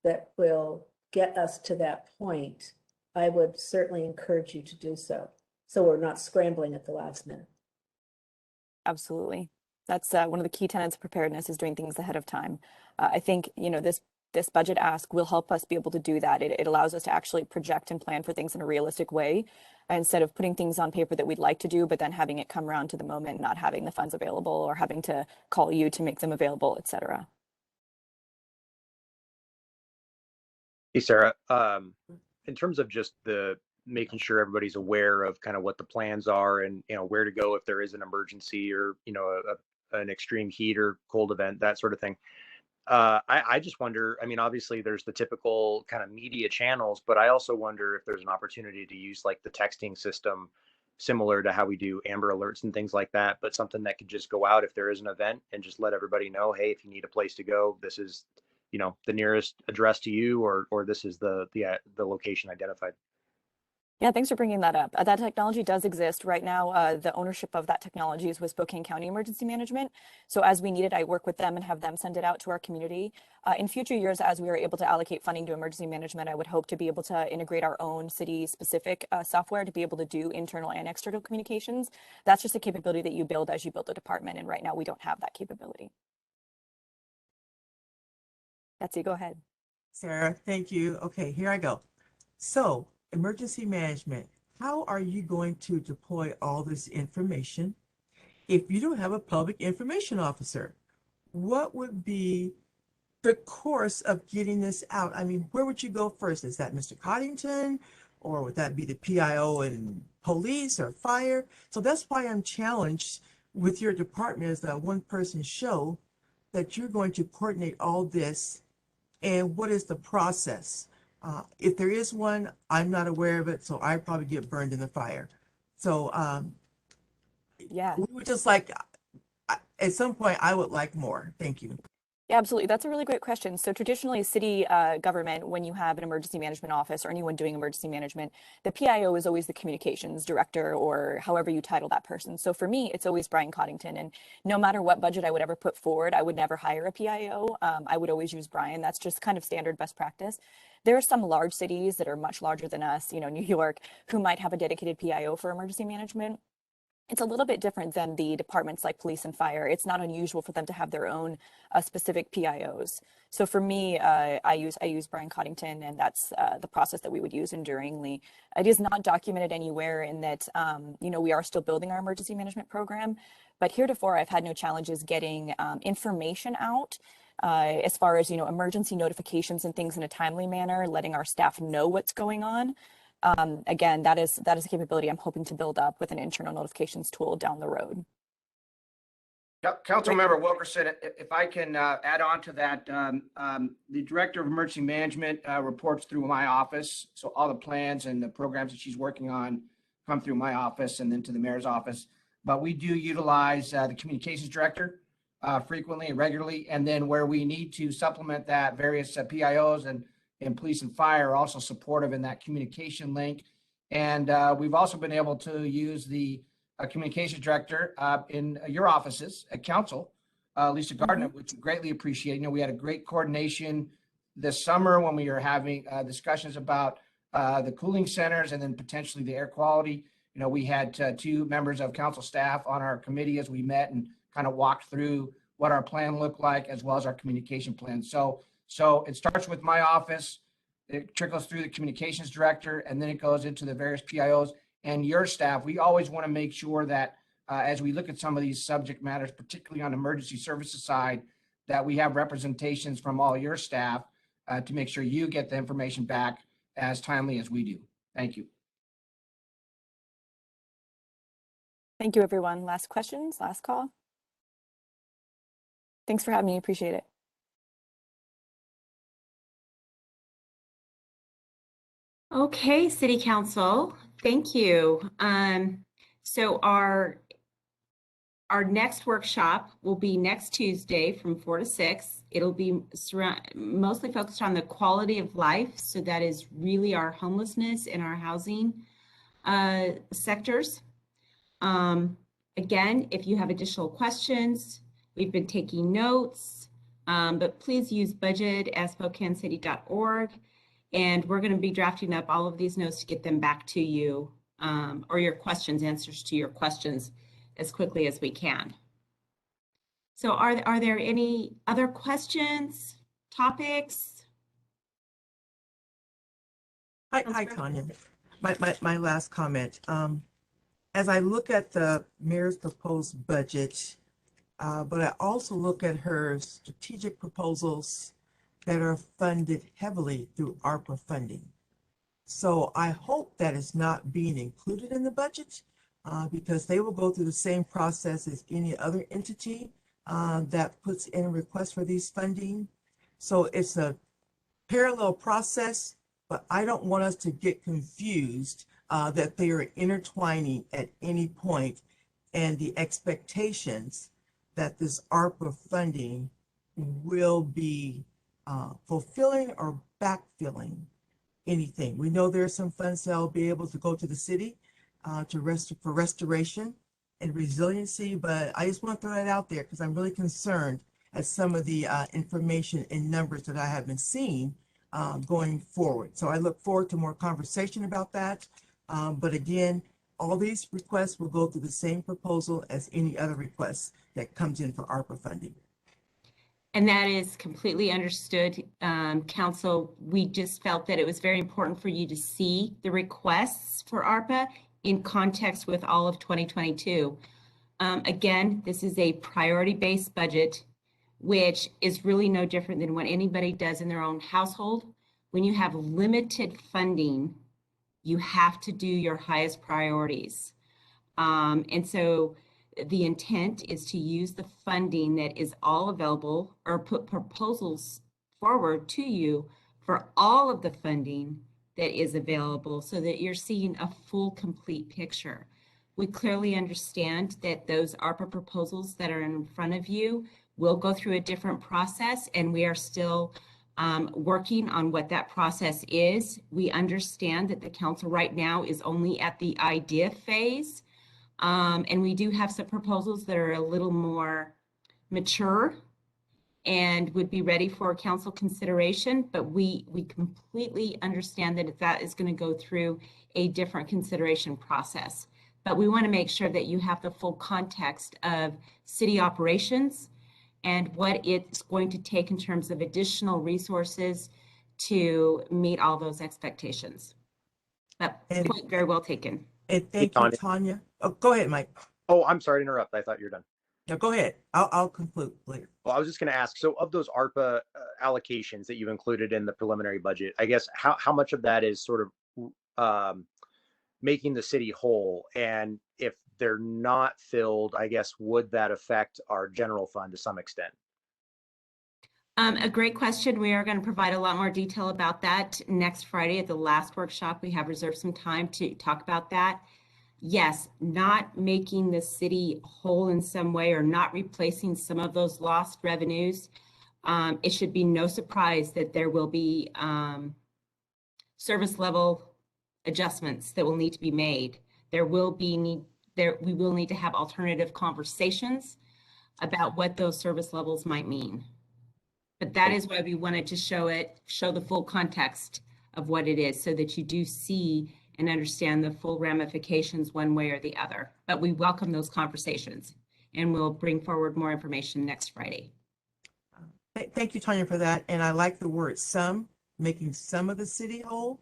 that will get us to that point, I would certainly encourage you to do so. So we're not scrambling at the last minute. Absolutely. That's one of the key tenets of preparedness, is doing things ahead of time. I think, you know, this budget ask will help us be able to do that. It allows us to actually project and plan for things in a realistic way, instead of putting things on paper that we'd like to do, but then having it come around to the moment, not having the funds available or having to call you to make them available, et cetera. Hey, Sarah, in terms of just the making sure everybody's aware of kind of what the plans are and, you know, where to go if there is an emergency or, you know, an extreme heat or cold event, that sort of thing. I just wonder, I mean, obviously there's the typical kind of media channels, but I also wonder if there's an opportunity to use like the texting system similar to how we do Amber Alerts and things like that, but something that could just go out if there is an event and just let everybody know, hey, if you need a place to go, this is, you know, the nearest address to you, or this is the location identified. Yeah, thanks for bringing that up. That technology does exist right now. The ownership of that technology is with Spokane County Emergency Management. So as we need it, I work with them and have them send it out to our community. In future years, as we are able to allocate funding to emergency management, I would hope to be able to integrate our own city-specific software to be able to do internal and external communications. That's just a capability that you build as you build a department. And right now, we don't have that capability. Betsy, go ahead. Sarah, thank you. Okay, here I go. So, emergency management, how are you going to deploy all this information if you don't have a public information officer? What would be the course of getting this out? I mean, where would you go first? Is that Mr. Coddington, or would that be the PIO and police or fire? So that's why I'm challenged with your department as a one-person show, that you're going to coordinate all this, and what is the process? If there is one, I'm not aware of it, so I probably get burned in the fire. So Yeah. we would just like, at some point, I would like more. Thank you. Yeah, absolutely. That's a really great question. So traditionally, city government, when you have an emergency management office or anyone doing emergency management, the PIO is always the communications director, or however you title that person. So for me, it's always Brian Coddington. And no matter what budget I would ever put forward, I would never hire a PIO. I would always use Brian. That's just kind of standard best practice. There are some large cities that are much larger than us, you know, New York, who might have a dedicated PIO for emergency management. It's a little bit different than the departments like police and fire. It's not unusual for them to have their own specific PIOs. So for me, I use Brian Coddington, and that's the process that we would use enduringly. It is not documented anywhere in that, you know, we are still building our emergency management program, but heretofore I've had no challenges getting information out as far as, you know, emergency notifications and things in a timely manner, letting our staff know what's going on. Again, that is a capability I'm hoping to build up with an internal notifications tool down the road. Councilmember Wilkerson, if I can add on to that, the Director of Emergency Management reports through my office. So all the plans and the programs that she's working on come through my office and then to the mayor's office. But we do utilize the Communications Director frequently and regularly. And then where we need to supplement that, various PIOs and police and fire are also supportive in that communication link. And we've also been able to use the communications director in your offices at council, Lisa Gardner, which we greatly appreciate. You know, we had a great coordination this summer when we were having discussions about the cooling centers and then potentially the air quality. You know, we had two members of council staff on our committee as we met and kind of walked through what our plan looked like, as well as our communication plan. So it starts with my office, it trickles through the communications director, and then it goes into the various PIOs and your staff. We always want to make sure that as we look at some of these subject matters, particularly on emergency services side, that we have representations from all your staff to make sure you get the information back as timely as we do. Thank you. Thank you, everyone. Last questions, last call. Thanks for having me. Appreciate it. Okay, City Council, thank you. So our next workshop will be next Tuesday from 4 to 6. It'll be mostly focused on the quality of life. So that is really our homelessness and our housing sectors. Again, if you have additional questions, we've been taking notes, but please use budget@spokanecity.org. And we're going to be drafting up all of these notes to get them back to you, or your questions, answers to your questions as quickly as we can. So are there any other questions, topics? Hi, Tanya. My last comment. As I look at the mayor's proposed budget, but I also look at her strategic proposals that are funded heavily through ARPA funding. So I hope that is not being included in the budget because they will go through the same process as any other entity that puts in a request for these funding. So it's a parallel process, but I don't want us to get confused that they are intertwining at any point, and the expectations that this ARPA funding will be fulfilling or backfilling anything. We know there are some funds that will be able to go to the city for restoration and resiliency, but I just want to throw that out there because I'm really concerned at some of the information and numbers that I have been seeing going forward. So I look forward to more conversation about that. But again, all these requests will go through the same proposal as any other request that comes in for ARPA funding. And that is completely understood, Council. We just felt that it was very important for you to see the requests for ARPA in context with all of 2022. Again, this is a priority-based budget, which is really no different than what anybody does in their own household. When you have limited funding, you have to do your highest priorities. And so the intent is to use the funding that is all available, or put proposals forward to you for all of the funding that is available so that you're seeing a full, complete picture. We clearly understand that those ARPA proposals that are in front of you will go through a different process, and we are still working on what that process is. We understand that the council right now is only at the idea phase. And we do have some proposals that are a little more mature and would be ready for council consideration, but we completely understand that that is going to go through a different consideration process. But we want to make sure that you have the full context of city operations and what it's going to take in terms of additional resources to meet all those expectations. But point very well taken. And thank you, Tanya. Oh, go ahead, Mike. Oh, I'm sorry to interrupt. I thought you were done. No, go ahead. I'll conclude later. Well, I was just going to ask, so of those ARPA allocations that you've included in the preliminary budget, I guess how much of that is sort of making the city whole? And if they're not filled, I guess, would that affect our general fund to some extent? A great question. We are going to provide a lot more detail about that next Friday at the last workshop. We have reserved some time to talk about that. Yes, not making the city whole in some way or not replacing some of those lost revenues. It should be no surprise that there will be service level adjustments that will need to be made. There will be we will need to have alternative conversations about what those service levels might mean. But that is why we wanted to show the full context of what it is so that you do see and understand the full ramifications one way or the other. But we welcome those conversations and we'll bring forward more information next Friday. Thank you, Tanya, for that. And I like the word some, making some of the city whole.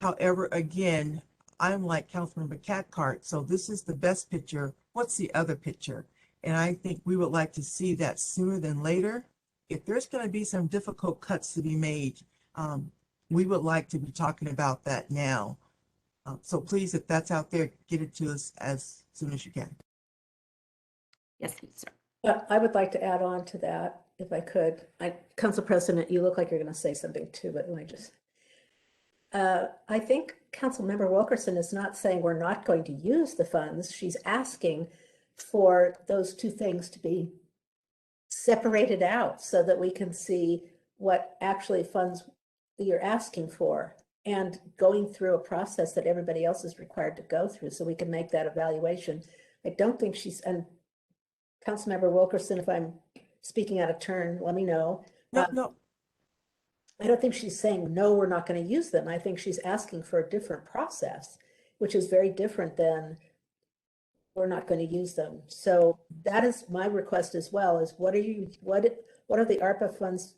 However, again, I'm like Councilmember Cathcart, so this is the best picture. What's the other picture? And I think we would like to see that sooner than later. If there's going to be some difficult cuts to be made, we would like to be talking about that now. So please, if that's out there, get it to us as soon as you can. Yes, sir. I would like to add on to that, if I could. Council President, you look like you're going to say something too, but let me just. I think Councilmember Wilkerson is not saying we're not going to use the funds. She's asking for those two things to be separated out so that we can see what actually funds you're asking for and going through a process that everybody else is required to go through so we can make that evaluation. I don't think she's, and Councilmember Wilkerson, if I'm speaking out of turn, let me know. No. I don't think she's saying, no, we're not going to use them. I think she's asking for a different process, which is very different than we're not going to use them. So that is my request as well, is what are the ARPA funds,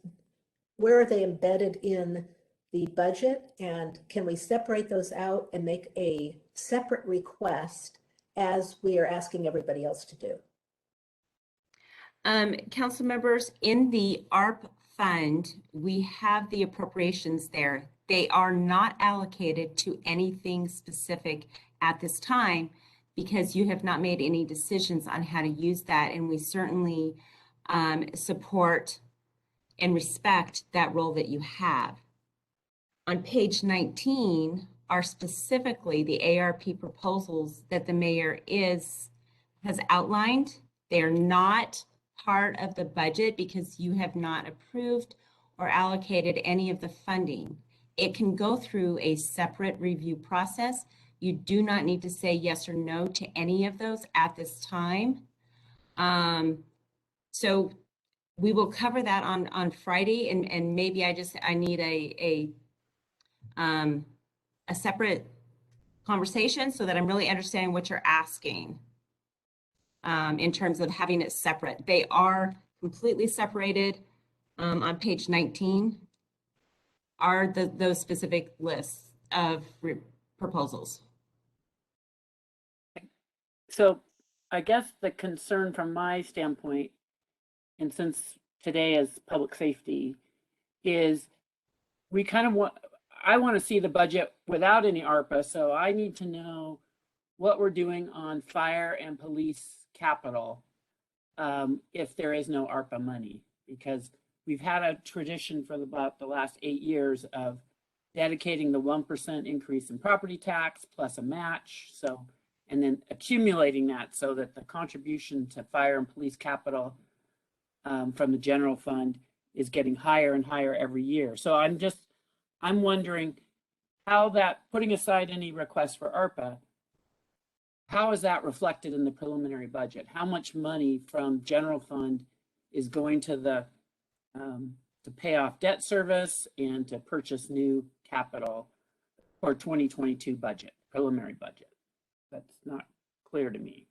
where are they embedded in the budget? And can we separate those out and make a separate request as we are asking everybody else to do? Council members, in the ARP fund, we have the appropriations there. They are not allocated to anything specific at this time because you have not made any decisions on how to use that. And we certainly support and respect that role that you have. On page 19 are specifically the ARP proposals that the mayor has outlined. They're not part of the budget because you have not approved or allocated any of the funding. It can go through a separate review process. You do not need to say yes or no to any of those at this time. So we will cover that on Friday, and maybe I need a separate conversation so that I'm really understanding what you're asking. In terms of having it separate. They are completely separated on page 19 are those specific lists of proposals. So I guess the concern from my standpoint, and since today is public safety, is we kind of I want to see the budget without any ARPA. So I need to know what we're doing on fire and police capital if there is no ARPA money, because we've had a tradition for about the last 8 years of dedicating the 1% increase in property tax plus a match. So, and then accumulating that so that the contribution to fire and police capital from the general fund is getting higher and higher every year. So I'm wondering how that, putting aside any requests for ARPA, how is that reflected in the preliminary budget? How much money from general fund is going to the to pay off debt service and to purchase new capital for 2022 budget, preliminary budget? That's not clear to me.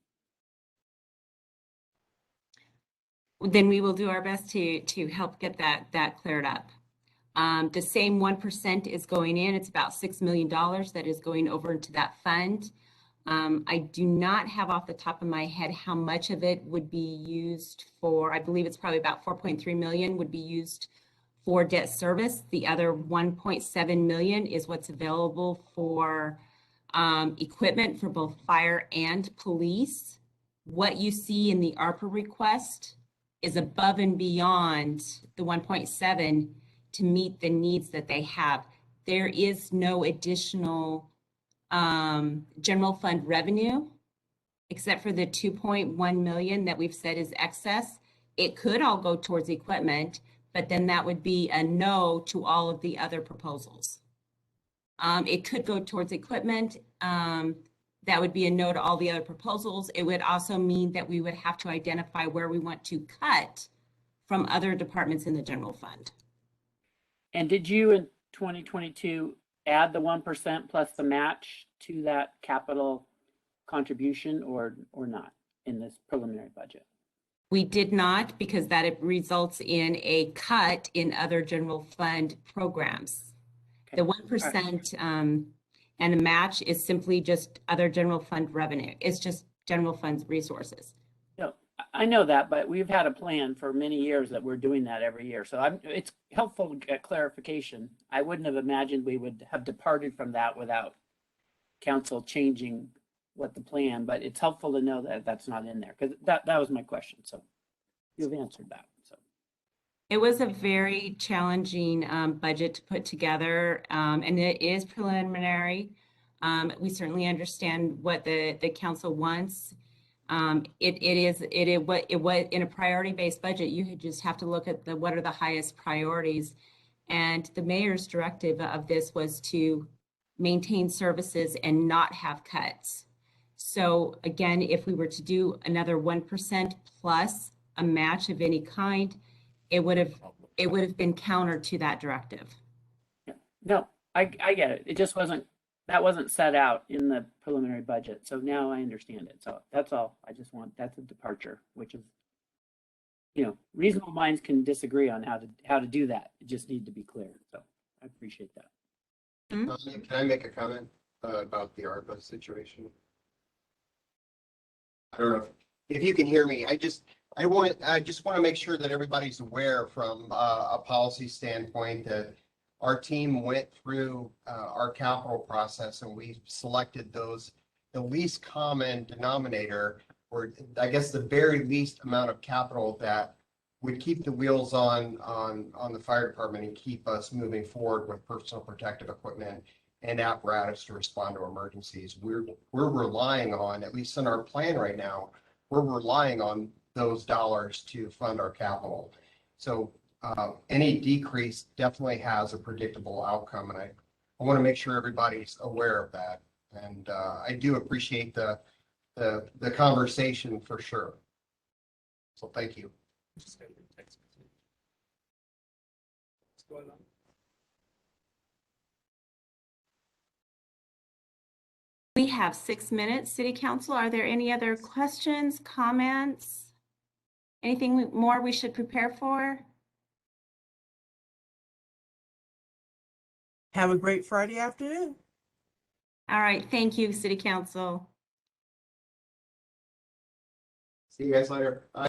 Then we will do our best to help get that cleared up. The same 1% is going in. It's about $6 million that is going over into that fund. I do not have off the top of my head how much of it would be used for. I believe it's probably about 4.3 million would be used for debt service. The other 1.7 million is what's available for equipment for both fire and police. What you see in the ARPA request is above and beyond the 1.7 to meet the needs that they have. There is no additional general fund revenue, except for the 2.1 million that we've said is excess. It could all go towards equipment, but then that would be a no to all of the other proposals. It could go towards equipment. That would be a no to all the other proposals. It would also mean that we would have to identify where we want to cut from other departments in the general fund. And did you in 2022 add the 1% plus the match to that capital contribution or not in this preliminary budget? We did not, because that results in a cut in other general fund programs. Okay. The 1% and the match is simply just other general fund revenue. It's just general funds resources. No, I know that, but we've had a plan for many years that we're doing that every year. So it's helpful to get clarification. I wouldn't have imagined we would have departed from that without council changing what the plan, but it's helpful to know that that's not in there, because that was my question. So you've answered that. So it was a very challenging budget to put together, and it is preliminary. We certainly understand what the council wants. It was in a priority-based budget. You just have to look at what are the highest priorities, and the mayor's directive of this was to maintain services and not have cuts. So again, if we were to do another 1% plus a match of any kind, it would have been counter to that directive. no, I get it. It just that wasn't set out in the preliminary budget. So now I understand it. So that's all. That's a departure, which is, reasonable minds can disagree on how to do that. It just needs to be clear. So I appreciate that. Can I make a comment about the ARPA situation? I don't know if you can hear me. I just want to make sure that everybody's aware from a policy standpoint that our team went through our capital process and we selected the least common denominator, or I guess the very least amount of capital that would keep the wheels on the fire department and keep us moving forward with personal protective equipment and apparatus to respond to emergencies. We're relying on, at least in our plan right now, we're relying on those dollars to fund our capital. So any decrease definitely has a predictable outcome, and I want to make sure everybody's aware of that. And I do appreciate the conversation for sure. So thank you. What's going on? We have 6 minutes, City Council. Are there any other questions, comments? Anything more we should prepare for? Have a great Friday afternoon. All right, thank you, City Council. See you guys later. Bye.